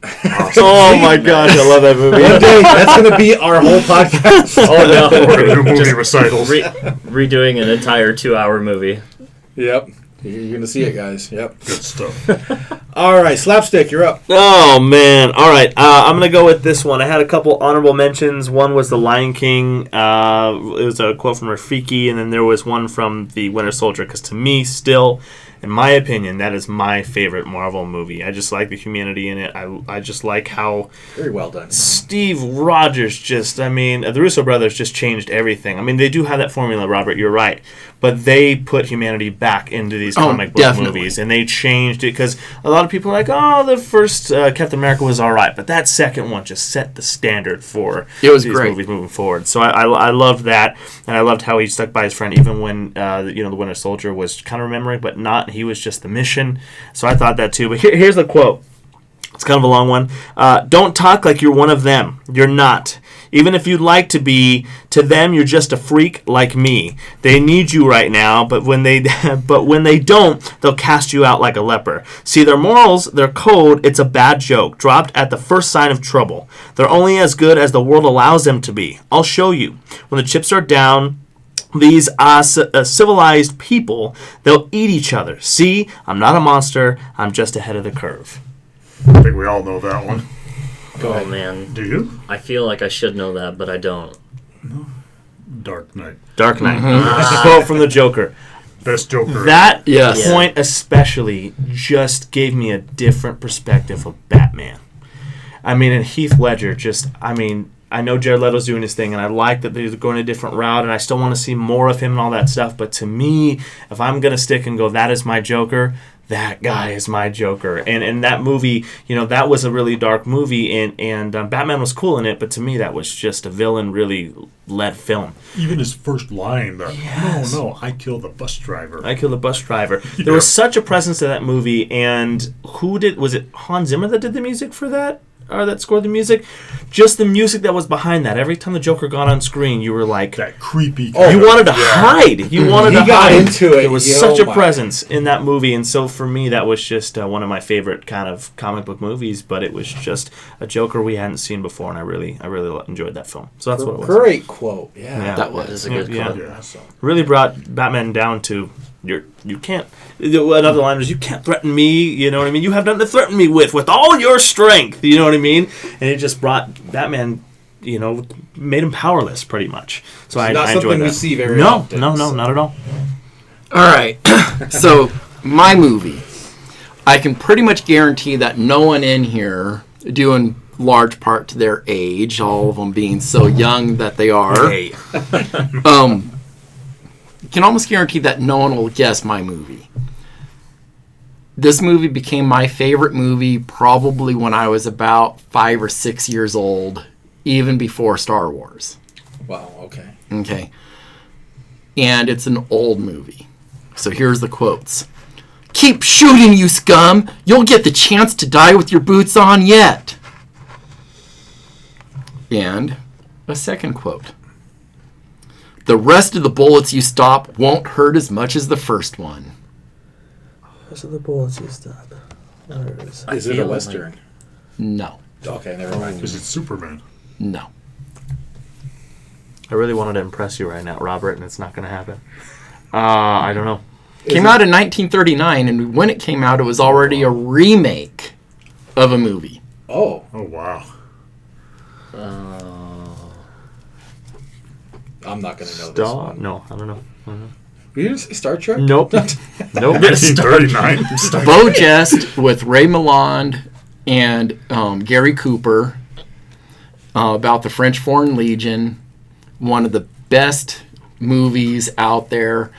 Oh my gosh, I love that movie. One day, that's going to be our whole podcast. Oh no, We're going to do movie recitals. redoing an entire 2-hour movie. Yep. You're going to see it, guys. Yep. Good stuff. All right, Slapstick, you're up. Oh man! All right, I'm gonna go with this one. I had a couple honorable mentions. One was The Lion King. It was a quote from Rafiki, and then there was one from The Winter Soldier. Because to me, still, in my opinion, that is my favorite Marvel movie. I just like the humanity in it. I just like how Very well done. Steve Rogers the Russo brothers just changed everything. I mean, they do have that formula, Robert, you're right. But they put humanity back into these comic book definitely. movies, and they changed it because a lot of people are like, oh, the first Captain America was all right, but that second one just set the standard for It was these great. movies moving forward. So I loved that, and I loved how he stuck by his friend even when the Winter Soldier was kind of remembering, but not. He was just the mission. So I thought that too. But here's the quote. It's kind of a long one. Don't talk like you're one of them. You're not. Even if you'd like to be, to them you're just a freak like me. They need you right now, but when they don't, they'll cast you out like a leper. See, their morals, their code, it's a bad joke, dropped at the first sign of trouble. They're only as good as the world allows them to be. I'll show you. When the chips are down, these civilized people, they'll eat each other. See, I'm not a monster. I'm just ahead of the curve. I think we all know that one. Oh man, Do you? I feel like I should know that, but I don't. Dark Knight. Dark Knight. Quote from the Joker. Best Joker. That Yes. point especially just gave me a different perspective of Batman. I mean, and Heath Ledger I know Jared Leto's doing his thing, and I like that they're going a different route, and I still want to see more of him and all that stuff. But to me, if I'm going to stick and go, that is my Joker, that guy is my Joker. And that movie, that was a really dark movie, and Batman was cool in it, but to me, that was just a villain really led film. Even his first line, Yes. no, I killed the bus driver. I Killed the Bus Driver. There was such a presence to that movie, and was it Hans Zimmer that did the music for that? Or that scored the music? Just the music that was behind that. Every time the Joker got on screen, you were like, That creepy. you wanted to hide. You wanted to He got hide. into it. There was Yo, such a my. presence in that movie, and so for me, that was just one of my favorite kind of comic book movies. But it was just a Joker we hadn't seen before, and I really enjoyed that film. So that's what it was. Great quote. Yeah. That That is was. a good Yeah. quote. Yeah. Really brought Batman down to you can't. Another line was, you can't threaten me. You know what I mean? You have nothing to threaten me with all your strength. You know what I mean? And it just brought Batman. Made him powerless pretty much. So I not enjoyed something that. we see very no, often. No, so. not at all. All right. So, my movie. I can pretty much guarantee that no one in here, due in large part to their age, all of them being so young that they are, Hey. can almost guarantee that no one will guess my movie. This movie became my favorite movie probably when I was about 5 or 6 years old, even before Star Wars. Wow, okay. Okay. And it's an old movie. So here's the quotes. Keep shooting, you scum! You'll get the chance to die with your boots on yet. And a second quote. The rest of the bullets you stop won't hurt as much as the first one. Those are the bullets you stop. Is it a feel Western? No. Okay, never mind. Because it's Superman. No. I really wanted to impress you right now, Robert, and it's not going to happen. I don't know. Came out in 1939, and when it came out, it was already a remake of a movie. Oh. Oh, wow. I'm not going to know this one. No, I don't know. You didn't say Star Trek? Nope. Nope. 1939. Beau-Geste with Ray Milland and Gary Cooper about the French Foreign Legion. One of the best movies out there.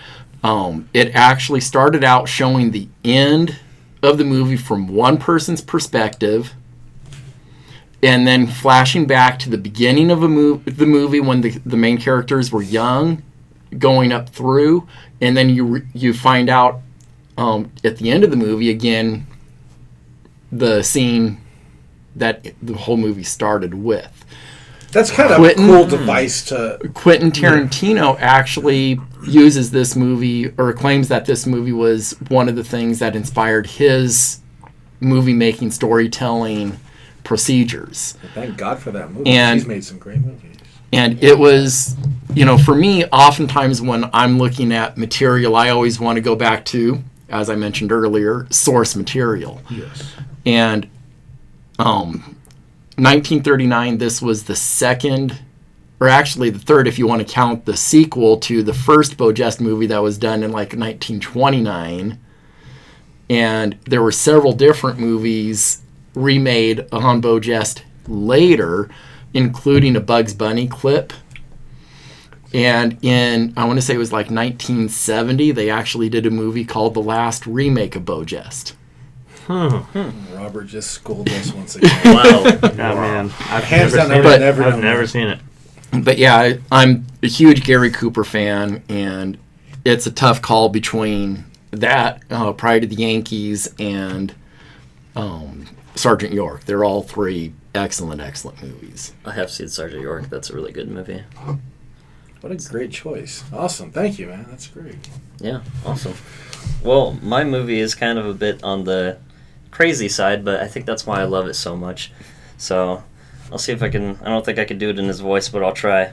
It actually started out showing the end of the movie from one person's perspective, and then flashing back to the beginning of the movie when the main characters were young, going up through, and then you find out at the end of the movie again the scene that the whole movie started with. That's kind of a cool device to... Quentin Tarantino actually uses this movie, or claims that this movie was one of the things that inspired his movie-making storytelling procedures. Thank God for that movie. And he's made some great movies. And it was, for me, oftentimes when I'm looking at material, I always want to go back to, as I mentioned earlier, source material. Yes. And 1939, this was the second, or actually the third if you want to count the sequel to the first Beau-Geste movie that was done in like 1929. And there were several different movies remade on Beau-Geste later, including a Bugs Bunny clip. And I want to say it was like 1970, they actually did a movie called The Last Remake of Beau-Geste. Robert just schooled us once again. Wow. Oh, man. I've never seen it. But yeah, I'm a huge Gary Cooper fan, and it's a tough call between that, Pride of the Yankees, and Sergeant York. They're all three excellent movies. I have seen Sergeant York. That's a really good movie. What a great choice. Awesome. Thank you, man. That's great. Yeah, awesome. Well, my movie is kind of a bit on the crazy side, but I think that's why I love it so much. So I'll see if I can... I don't think I can do it in his voice, but I'll try.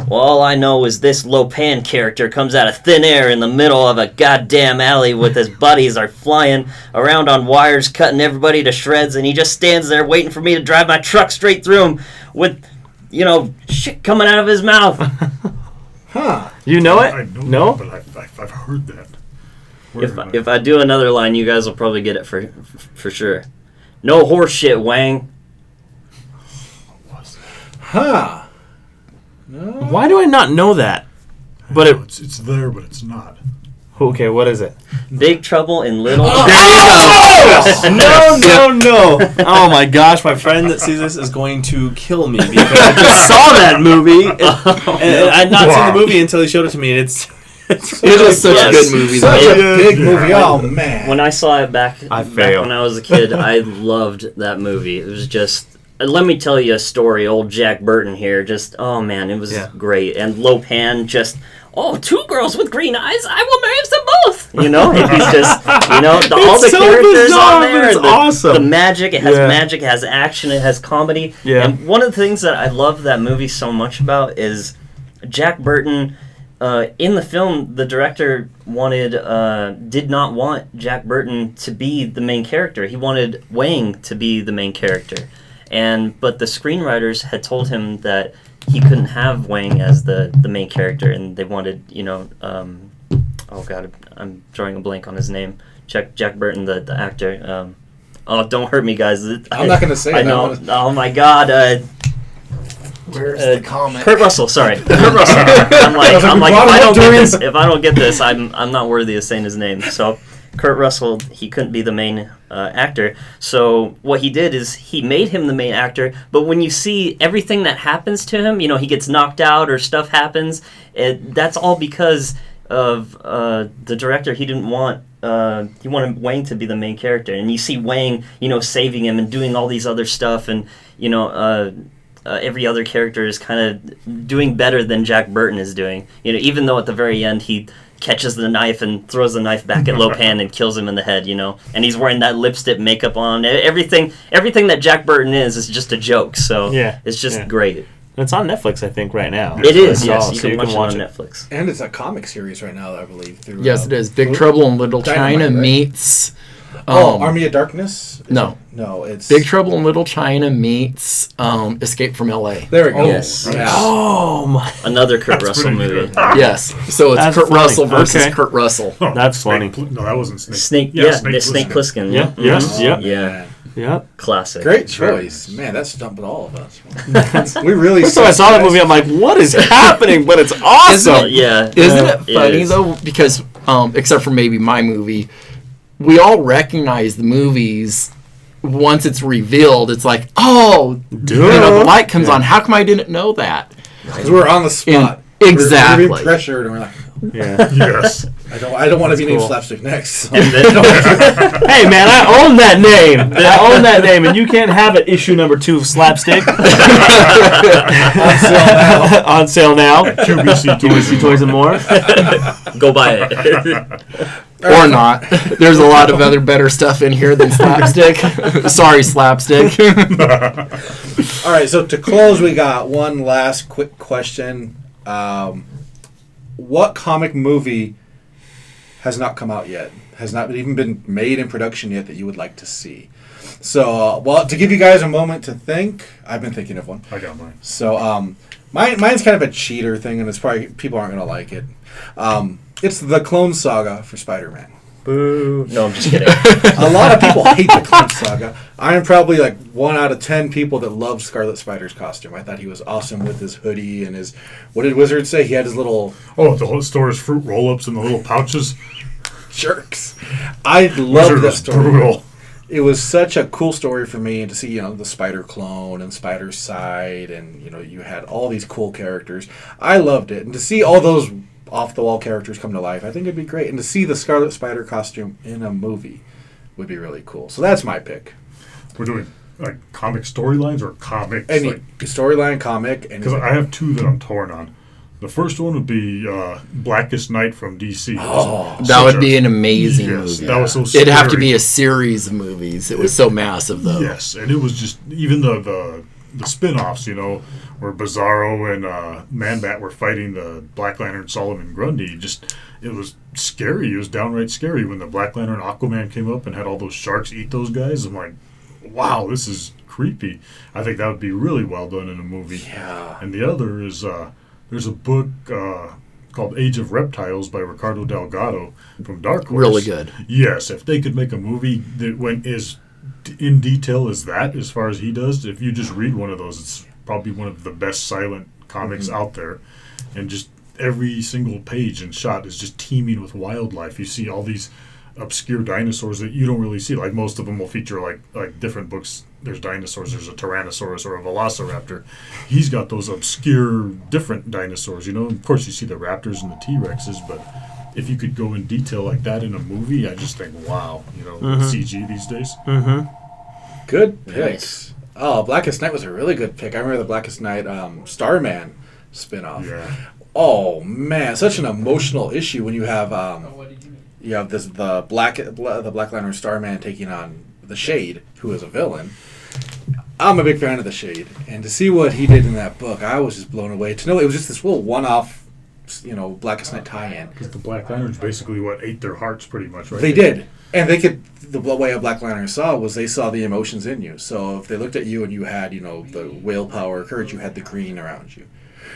Well, all I know is this Lopan character comes out of thin air in the middle of a goddamn alley with his buddies are flying around on wires, cutting everybody to shreds, and he just stands there waiting for me to drive my truck straight through him with, shit coming out of his mouth. Huh. You know it? I know No? that, but I've heard that. If I do another line, you guys will probably get it for sure. No horse shit, Wang. Huh. No. Why do I not know that? But it's there, but it's not. Okay, what is it? Big Trouble in Little... No! Oh my gosh, my friend that sees this is going to kill me because I just saw that movie and I'd not seen the movie until he showed it to me. And it's It is such a good movie. Such a big movie. Oh, man. When I saw it back when I was a kid, I loved that movie. It was just... Let me tell you a story. Old Jack Burton here. Just, oh man, it was great. And Lopan just... Oh, two girls with green eyes. I will marry them both. He's just, all the characters bizarre, on there. It's awesome. The magic. It has magic. It has action. It has comedy. Yeah. And one of the things that I love that movie so much about is Jack Burton. In the film, the director did not want Jack Burton to be the main character. He wanted Wang to be the main character, but the screenwriters had told him that he couldn't have Wang as the main character, and they wanted, oh god, I'm drawing a blank on his name. Jack Burton, the actor. Don't hurt me, guys. I'm not going to say it. I know. Oh my god. Where's the comic? Kurt Russell, sorry. Kurt Russell. I'm like, if I don't get this, I'm not worthy of saying his name. So Kurt Russell, he couldn't be the main actor. So what he did is he made him the main actor. But when you see everything that happens to him, he gets knocked out or stuff happens. That's all because of the director. He didn't want. He wanted Wang to be the main character, and you see Wang, saving him and doing all these other stuff, and every other character is kind of doing better than Jack Burton is doing. You know, even though at the very end he catches the knife and throws the knife back at Lopan and kills him in the head, you know, and he's wearing that lipstick makeup on. Everything that Jack Burton is just a joke. So it's just great. It's on Netflix, I think, right now. It is, yes. You can watch it on Netflix. And it's a comic series right now, I believe. Through, yes, it is. Big Trouble in Little China meets... Army of Darkness? No, it's... Big Trouble in Little China meets Escape from L.A. There we go. Yes. Yeah. Oh, my. Another Kurt Russell movie. Yes, so it's That's Kurt funny. Russell versus Okay. Kurt Russell. Oh, That's Snake funny. No, that wasn't Snake. Snake Plissken. Yeah, yes, Mhm. yeah. Yeah. Yep. Classic. Great choice. Man, that stumped all of us. We really... First time I saw that movie, I'm like, what is happening? But it's awesome. Yeah. Isn't it funny, is. though? Because, except for maybe my movie, we all recognize the movies once it's revealed. It's like, oh, Duh. you know, the light comes on. How come I didn't know that? Because we're on the spot. Exactly. We're being pressured, and we're like, Yeah. Yes. I don't want to be named cool. Slapstick next. And then, Hey, man, I own that name. I own that name, and you can't have it. Issue number 2 of Slapstick. On sale now. QBC Toys and More. go buy it. Or not. There's a lot of other better stuff in here than Slapstick. Sorry, Slapstick. All right, so to close, we got one last quick question. What comic movie has not come out yet, has not even been made in production yet that you would like to see? So, well, to give you guys a moment to think, I've been thinking of one. I got mine. So, mine's kind of a cheater thing, and it's probably people aren't going to like it. It's the Clone Saga for Spider-Man. Boo. No, I'm just kidding. A lot of people hate the Clone Saga. I am probably like 1 out of 10 people that love Scarlet Spider's costume. I thought he was awesome with his hoodie and his... What did Wizard say? He had his little... Oh, the whole store's fruit roll-ups in the little pouches. jerks. I Wizard loved that was story. brutal. It was such a cool story for me, and to see, you know, the Spider Clone and Spider Side, and, you know, you had all these cool characters. I loved it. And to see all those off-the-wall characters come to life, I think it'd be great. And to see the Scarlet Spider costume in a movie would be really cool. So that's my pick. We're doing like comic storylines or comics? Any storyline, comic, and Because I have 2 that I'm torn on. The first one would be Blackest Night from DC. That would be an amazing movie. That was so It'd have to scary. be a series of movies. It was so massive, though. Yes, and it was just even the spin-offs, you know, where Bizarro and Man-Bat were fighting the Black Lantern Solomon Grundy. Just it was scary. It was downright scary when the Black Lantern Aquaman came up and had all those sharks eat those guys. I'm like, wow, this is creepy. I think that would be really well done in a movie. Yeah. And the other is there's a book called Age of Reptiles by Ricardo Delgado from Dark Horse. Really good. Yes, if they could make a movie that went as in detail as that, as far as he does, if you just read one of those, it's probably one of the best silent comics out there. And just every single page and shot is just teeming with wildlife. You see all these obscure dinosaurs that you don't really see. Like most of them will feature like different books. There's dinosaurs. There's a Tyrannosaurus or a Velociraptor. He's got those obscure different dinosaurs. You know, of course you see the raptors and the T-Rexes, but if you could go in detail like that in a movie, I just think, wow, you know, CG these days. Good picks. Nice. Oh, Blackest Night was a really good pick. I remember the Blackest Night Starman spinoff. Yeah. Oh man, such an emotional issue when you have the Black Lantern Starman taking on the Shade, who is a villain. I'm a big fan of the Shade, and to see what he did in that book, I was just blown away. To know it was just this little one-off, you know, Blackest Night tie-in. Because the Black Lanterns basically ate their hearts pretty much, right? They did. And they could, the way a Black Lantern saw was they saw the emotions in you. So if they looked at you and you had, you know, the willpower, courage, you had the green around you.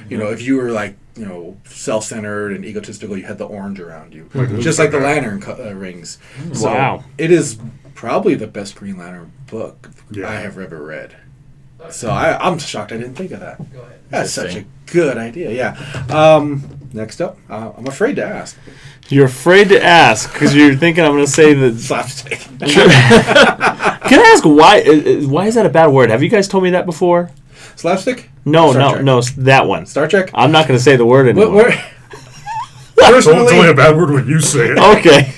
You know, if you were like, you know, self-centered and egotistical, you had the orange around you. Just like the Lantern rings. So Wow. it is probably the best Green Lantern book Yeah. I have ever read. So I'm shocked I didn't think of that. That's such a good idea, yeah. Next up, I'm afraid to ask. You're afraid to ask because you're thinking I'm going to say the. Slapstick. Can I ask why? Why is that a bad word? Have you guys told me that before? Slapstick? No, Star Trek. no, that one. Star Trek? I'm not going to say the word anymore. It's only a bad word when you say it. Okay.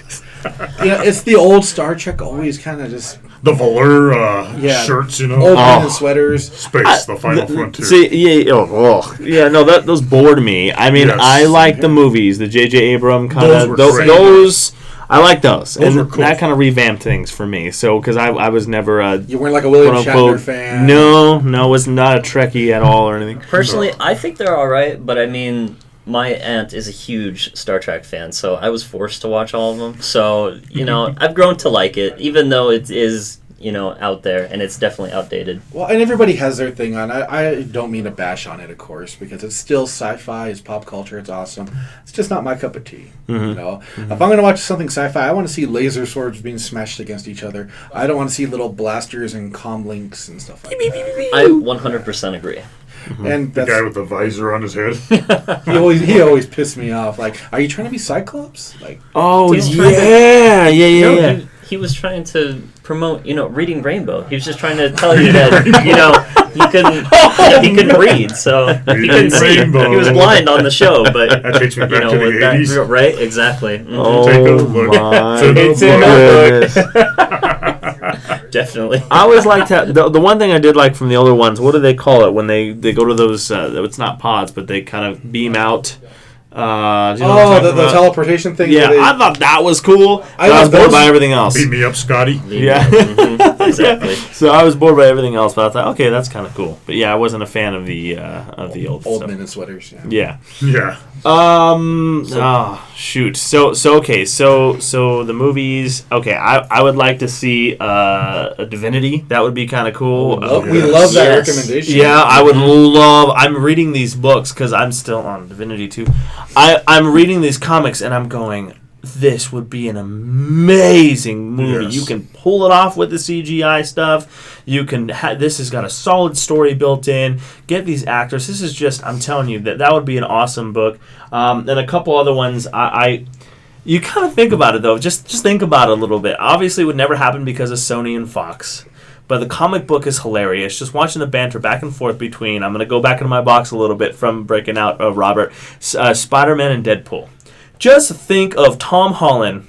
Yeah, it's the old Star Trek always kind of just the velour Yeah. shirts, you know. Old men in sweaters. Space, the final frontier. See, yeah, no, those bored me. I mean, Yes. I like the movies, the J.J. Abrams kind Those of were those. great. I like those, Those and were cool. that kind of revamped things for me. So, because I was never a You weren't like a William quote Shatner unquote fan. no, was not a Trekkie at all or anything. Personally, I think they're all right, but I mean, my aunt is a huge Star Trek fan, so I was forced to watch all of them. So, you know, I've grown to like it, even though it is, you know, out there, and it's definitely outdated. Well, and everybody has their thing on. I don't mean to bash on it, of course, because it's still sci-fi, it's pop culture, it's awesome. It's just not my cup of tea. You know, if I'm going to watch something sci-fi, I want to see laser swords being smashed against each other. I don't want to see little blasters and comm links and stuff like that. I 100% agree. And The that's, guy with the visor on his head. he always pissed me off. Like, are you trying to be Cyclops? Like, Oh He's trying yeah. He was trying to promote, you know, reading Rainbow. He was just trying to tell you that, you know, he couldn't read, so he couldn't see. Rainbow. He was blind on the show, but That takes me you back know, to the with that, 80s. right? Exactly. Mhm. Oh Take a look. my It's in the goodness. Definitely. I always liked the one thing I did like from the older ones. What do they call it when they go to those? It's not pods, but they kind of beam out. Do you know what I'm talking the about? teleportation thing. Yeah, where they- I thought that was cool. I But I was thought bored those- by everything else. Beat me up, Scotty. Yeah. Exactly. So I was bored by everything else, but I thought, okay, that's kind of cool. But yeah, I wasn't a fan of the old old stuff. men in sweaters. Yeah. Yeah. Yeah. Shoot. So the movies. Okay, I would like to see a Divinity. That would be kind of cool. We love that Yes. recommendation. Yeah, I would love. I'm reading these books because I'm still on Divinity 2. I'm reading these comics and I'm going, this would be an amazing movie. Yes. You can pull it off with the CGI stuff. You can. This has got a solid story built in. Get these actors. This is just. I'm telling you that would be an awesome book. And a couple other ones. You kind of think about it though. Just think about it a little bit. Obviously, it would never happen because of Sony and Fox. But the comic book is hilarious. Just watching the banter back and forth between. I'm going to go back into my box a little bit from breaking out of Robert. Spider-Man and Deadpool. Just think of Tom Holland,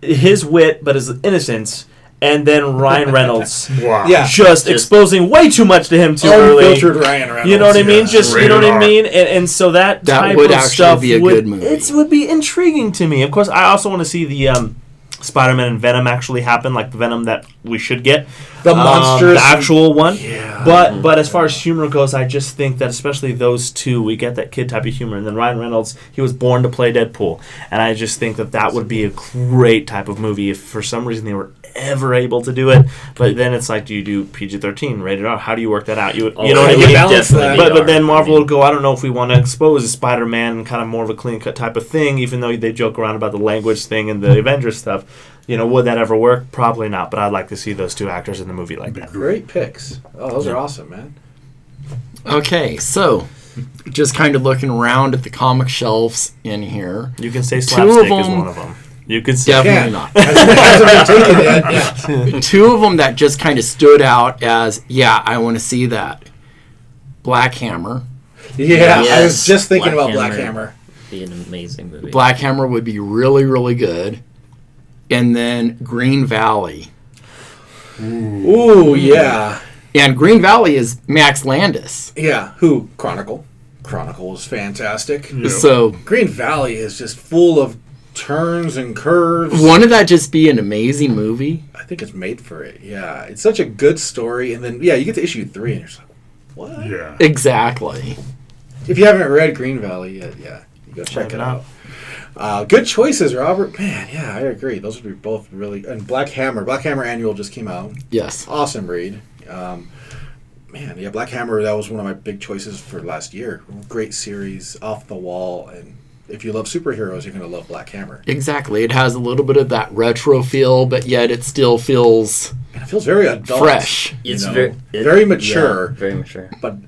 his wit, but his innocence, and then Ryan Reynolds. Wow. Yeah. Just exposing way too much to him too early. Unfiltered Ryan Reynolds. You know what I mean? Yes, Just you know what I rated R. mean? And so that type would of actually stuff be a would, good movie. It would be intriguing to me. Of course, I also want to see the Spider-Man and Venom actually happen, like the Venom that we should get. The monsters. the actual one. Yeah. But as far as humor goes, I just think that especially those two, we get that kid type of humor. And then Ryan Reynolds, he was born to play Deadpool. And I just think that would be a great type of movie if for some reason they were ever able to do it. But then it's like, do you do PG-13, rated R? How do you work that out? You know what I you mean? balance that. But then Marvel will go, I don't know if we want to expose Spider-Man kind of more of a clean-cut type of thing, even though they joke around about the language thing and the Avengers stuff. You know, would that ever work? Probably not, but I'd like to see those two actors in the movie like that. Great picks. Oh, those are awesome, man. Okay, so just kind of looking around at the comic shelves in here. You can say Two slapstick of is them- one of them. You could say Definitely Can't. not. Hasn't been taken yet. Yeah. Two of them that just kind of stood out as, yeah, I want to see that. Black Hammer. Yeah, I was Yes, just thinking Black about Black Hammer. Hammer. Be an amazing movie. Black Hammer would be really, really good. And then Green Valley. Ooh, yeah. And Green Valley is Max Landis. Yeah, who? Chronicle. Chronicle is fantastic. Yeah. So Green Valley is just full of turns and curves. wouldn't that just be an amazing movie? I think it's made for it. Yeah, it's such a good story. And then, yeah, you get to issue 3 and you're just like, what? Yeah. Exactly. If you haven't read Green Valley yet, yeah, you go check it out. Good choices, Robert. Man, yeah, I agree. Those would be both really. And Black Hammer Annual just came out. Yes. Awesome read. Man, yeah, Black Hammer, that was one of my big choices for last year. Great series, off the wall, and if you love superheroes, you're going to love Black Hammer. Exactly. It has a little bit of that retro feel, but yet it still feels And it feels very adult. fresh. It's you know, very very mature. Yeah, very mature. But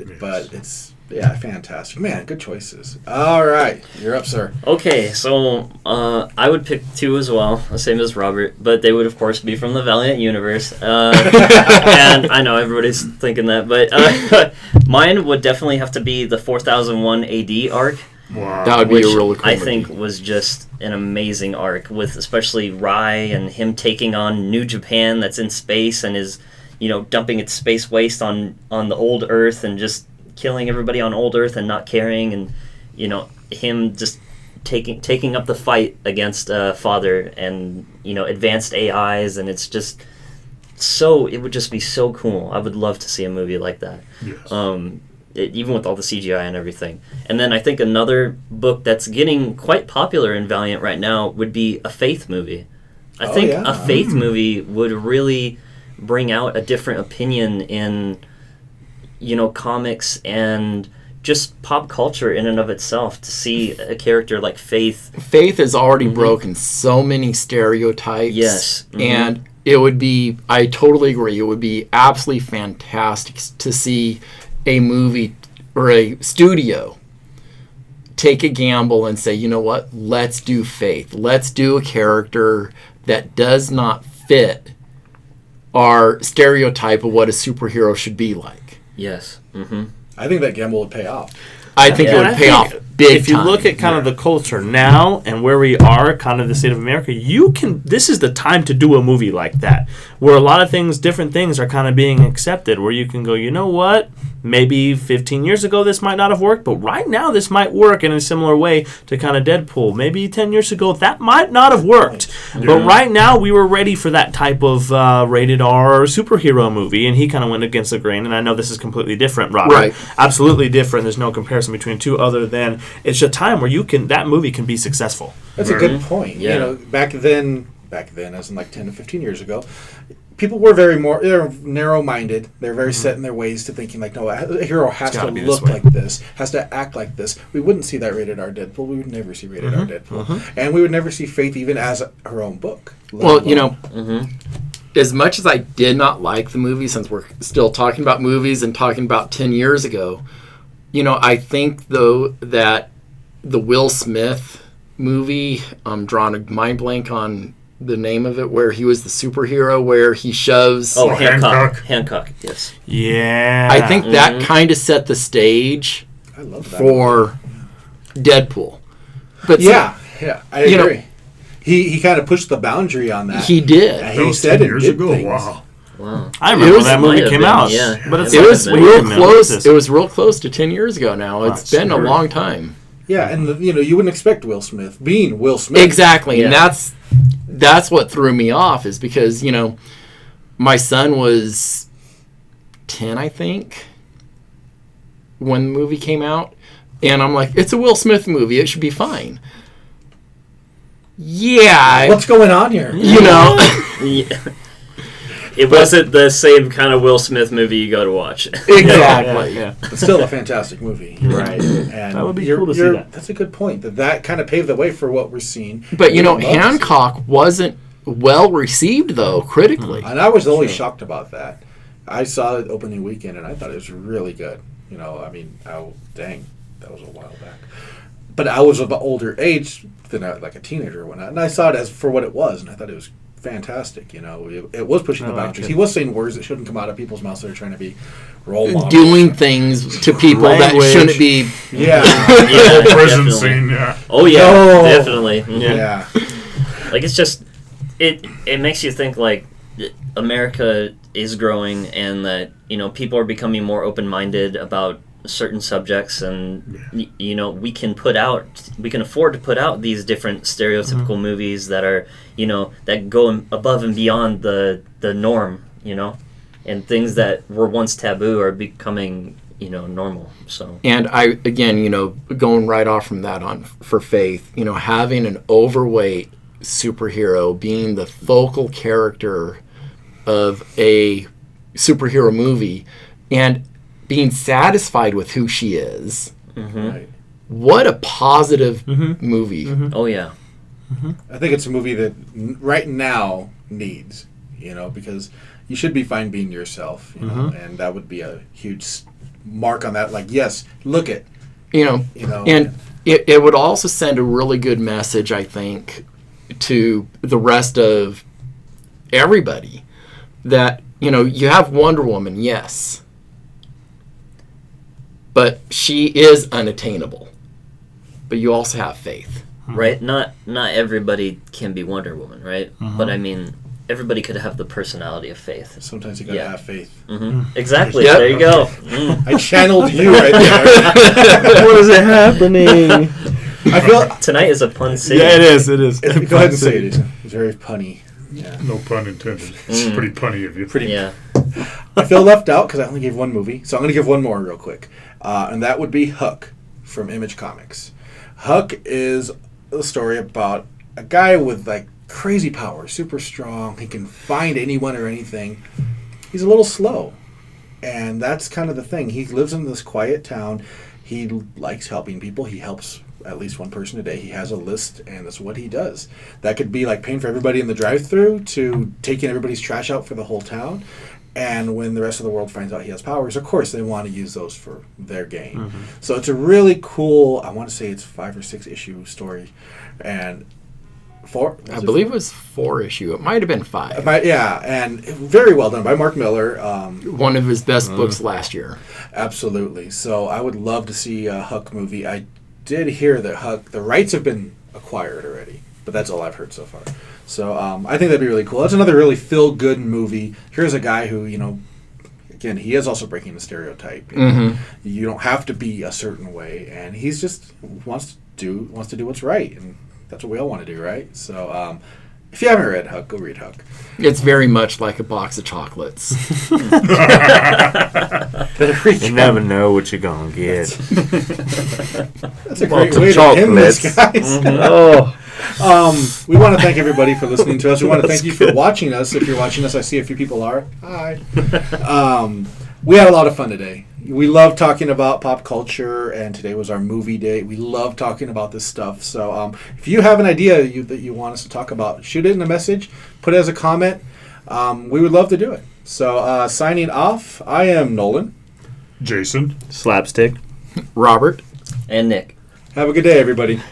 it's, yeah, fantastic. Man, good choices. All right, you're up, sir. Okay, so I would pick 2 as well, the same as Robert, but they would of course be from the Valiant universe. And I know everybody's thinking that, but mine would definitely have to be the 4001 AD arc. Wow. That would be which a really cool I movie. think was just an amazing arc, with especially Rai and him taking on New Japan that's in space and is, dumping its space waste on the old Earth and just killing everybody on old Earth and not caring, and him just taking up the fight against Father and advanced AIs, and it's just it would just be so cool. I would love to see a movie like that. Yes. Even with all the CGI and everything. And then I think another book that's getting quite popular in Valiant right now would be a faith movie. I think yeah. a faith movie would really bring out a different opinion in, comics and just pop culture in and of itself, to see a character like Faith. Faith has already broken so many stereotypes. Yes. Mhm. And it would be, I totally agree, it would be absolutely fantastic to see a movie or a studio take a gamble and say, you know what, let's do Faith. Let's do a character that does not fit our stereotype of what a superhero should be like. Yes. Mm-hmm. I think that gamble would pay off. I think it And I would pay think off big if you time. look at kind of the culture now and where we are, kind of the state of America, this is the time to do a movie like that, where a lot of different things are kind of being accepted, where you can go, you know what, maybe 15 years ago this might not have worked, but right now this might work in a similar way to kind of Deadpool. Maybe 10 years ago that might not have worked, but right now we were ready for that type of rated R superhero movie, and he kind of went against the grain. And I know this is completely different, Robert. Right. Absolutely different. There's no comparison between two, other than it's a time where that movie can be successful. That's a good point. Yeah. Back then, as in like 10 to 15 years ago, people were they're narrow-minded. They're very set in their ways to thinking like, no, a hero has to gotta be this look way. like this, has to act like this. We wouldn't see that rated R Deadpool. We would never see rated R Deadpool. And we would never see Faith even as her own book. Well, as much as I did not like the movie, since we're still talking about movies and talking about 10 years ago, I think, though, that the Will Smith movie, I'm drawing a mind blank on the name of it, where he was the superhero, where he shoves... Oh, Hancock. Hancock, yes. Yeah. I think that kind of set the stage I love that. for Deadpool. But Yeah, I You know- agree. He kind of pushed the boundary on that. he did. And That he was said 10 and years did ago. things. Wow. Wow. I remember was- that might movie have came been, out. yeah. But it's It like, was wait a real minute, close. what is It this? was real close to 10 years ago now. It's That's been a true. long time. Yeah, and you wouldn't expect Will Smith being Will Smith. Exactly, and Yeah. that's what threw me off, is because my son was 10, I think, when the movie came out, and I'm like, it's a Will Smith movie, it should be fine. Yeah, What's going on here? Yeah. It wasn't the same kind of Will Smith movie you go to watch. exactly. Yeah. But still a fantastic movie. You're right. And That would be cool to see that. That's a good point. That kind of paved the way for what we're seeing. But We love to see. Hancock wasn't well received though critically. And I was always shocked about that. I saw it opening weekend and I thought it was really good. Dang, that was a while back. But I was of an older age than like a teenager or whatnot, and I saw it as for what it was, and I thought it was fantastic. It was pushing the boundaries. He was saying words that shouldn't come out of people's mouths that are trying to be role models. Doing things to people Language. that shouldn't be. Yeah. Yeah, Prison definitely. scene, yeah. Oh yeah, No. definitely. Mhm. Yeah. Like it's just it makes you think like America is growing, and that people are becoming more open-minded about certain subjects, and we can afford to put out these different stereotypical movies that are that go above and beyond the norm, and things that were once taboo are becoming normal. So And I, again, going right off from that on for Faith, having an overweight superhero being the focal character of a superhero movie and being satisfied with who she is. Right. What a positive movie. oh yeah. I think it's a movie that right now needs, because you should be fine being yourself, and that would be a huge mark on that. Like, yes, look it, And it would also send a really good message, I think, to the rest of everybody that, you have Wonder Woman, yes, but she is unattainable. but you also have faith. Right? Not everybody can be Wonder Woman, right? But I mean, everybody could have the personality of faith. Sometimes you gotta have faith. Exactly. Yep. There you go. I channeled you right there. What is it happening? I feel. Tonight is a pun city. Yeah, it is. It is. Go ahead and say it. It's very punny. Yeah. No pun intended. It's pretty punny of you. Yeah. I feel left out because I only gave one movie, so I'm going to give one more real quick, and that would be Hook from Image Comics. Hook is a story about a guy with like crazy power, super strong. He can find anyone or anything. He's a little slow, and that's kind of the thing. He lives in this quiet town. He likes helping people. He helps at least one person a day. He has a list, and that's what he does. That could be like paying for everybody in the drive-thru to taking everybody's trash out for the whole town. And when the rest of the world finds out he has powers, of course, they want to use those for their gain. So it's a really cool, I want to say it's 5 or 6 issue story. And 4? I believe it was 4 issue. It might have been 5. Yeah, and very well done by Mark Miller. One of his best books last year. Absolutely. So I would love to see a Hook movie. I did hear that Hook, the rights have been acquired already, but that's all I've heard so far. So I think that'd be really cool. That's another really feel-good movie. Here's a guy who, again, he is also breaking the stereotype. You don't have to be a certain way, and he's just wants to do what's right, and that's what we all want to do, right? So if you haven't read Hook, go read Hook. It's very much like a box of chocolates. You never know what you're gonna get. That's a great way to end this, guys. We want to thank everybody for listening to us. We want to thank you for watching us. If you're watching us, I see a few people are. Hi. We had a lot of fun today. We love talking about pop culture, and today was our movie day. We love talking about this stuff. So if you have an idea that you want us to talk about, shoot it in a message, put it as a comment. We would love to do it. So signing off, I am Nolan. Jason. Slapstick. Robert. And Nick. Have a good day, everybody.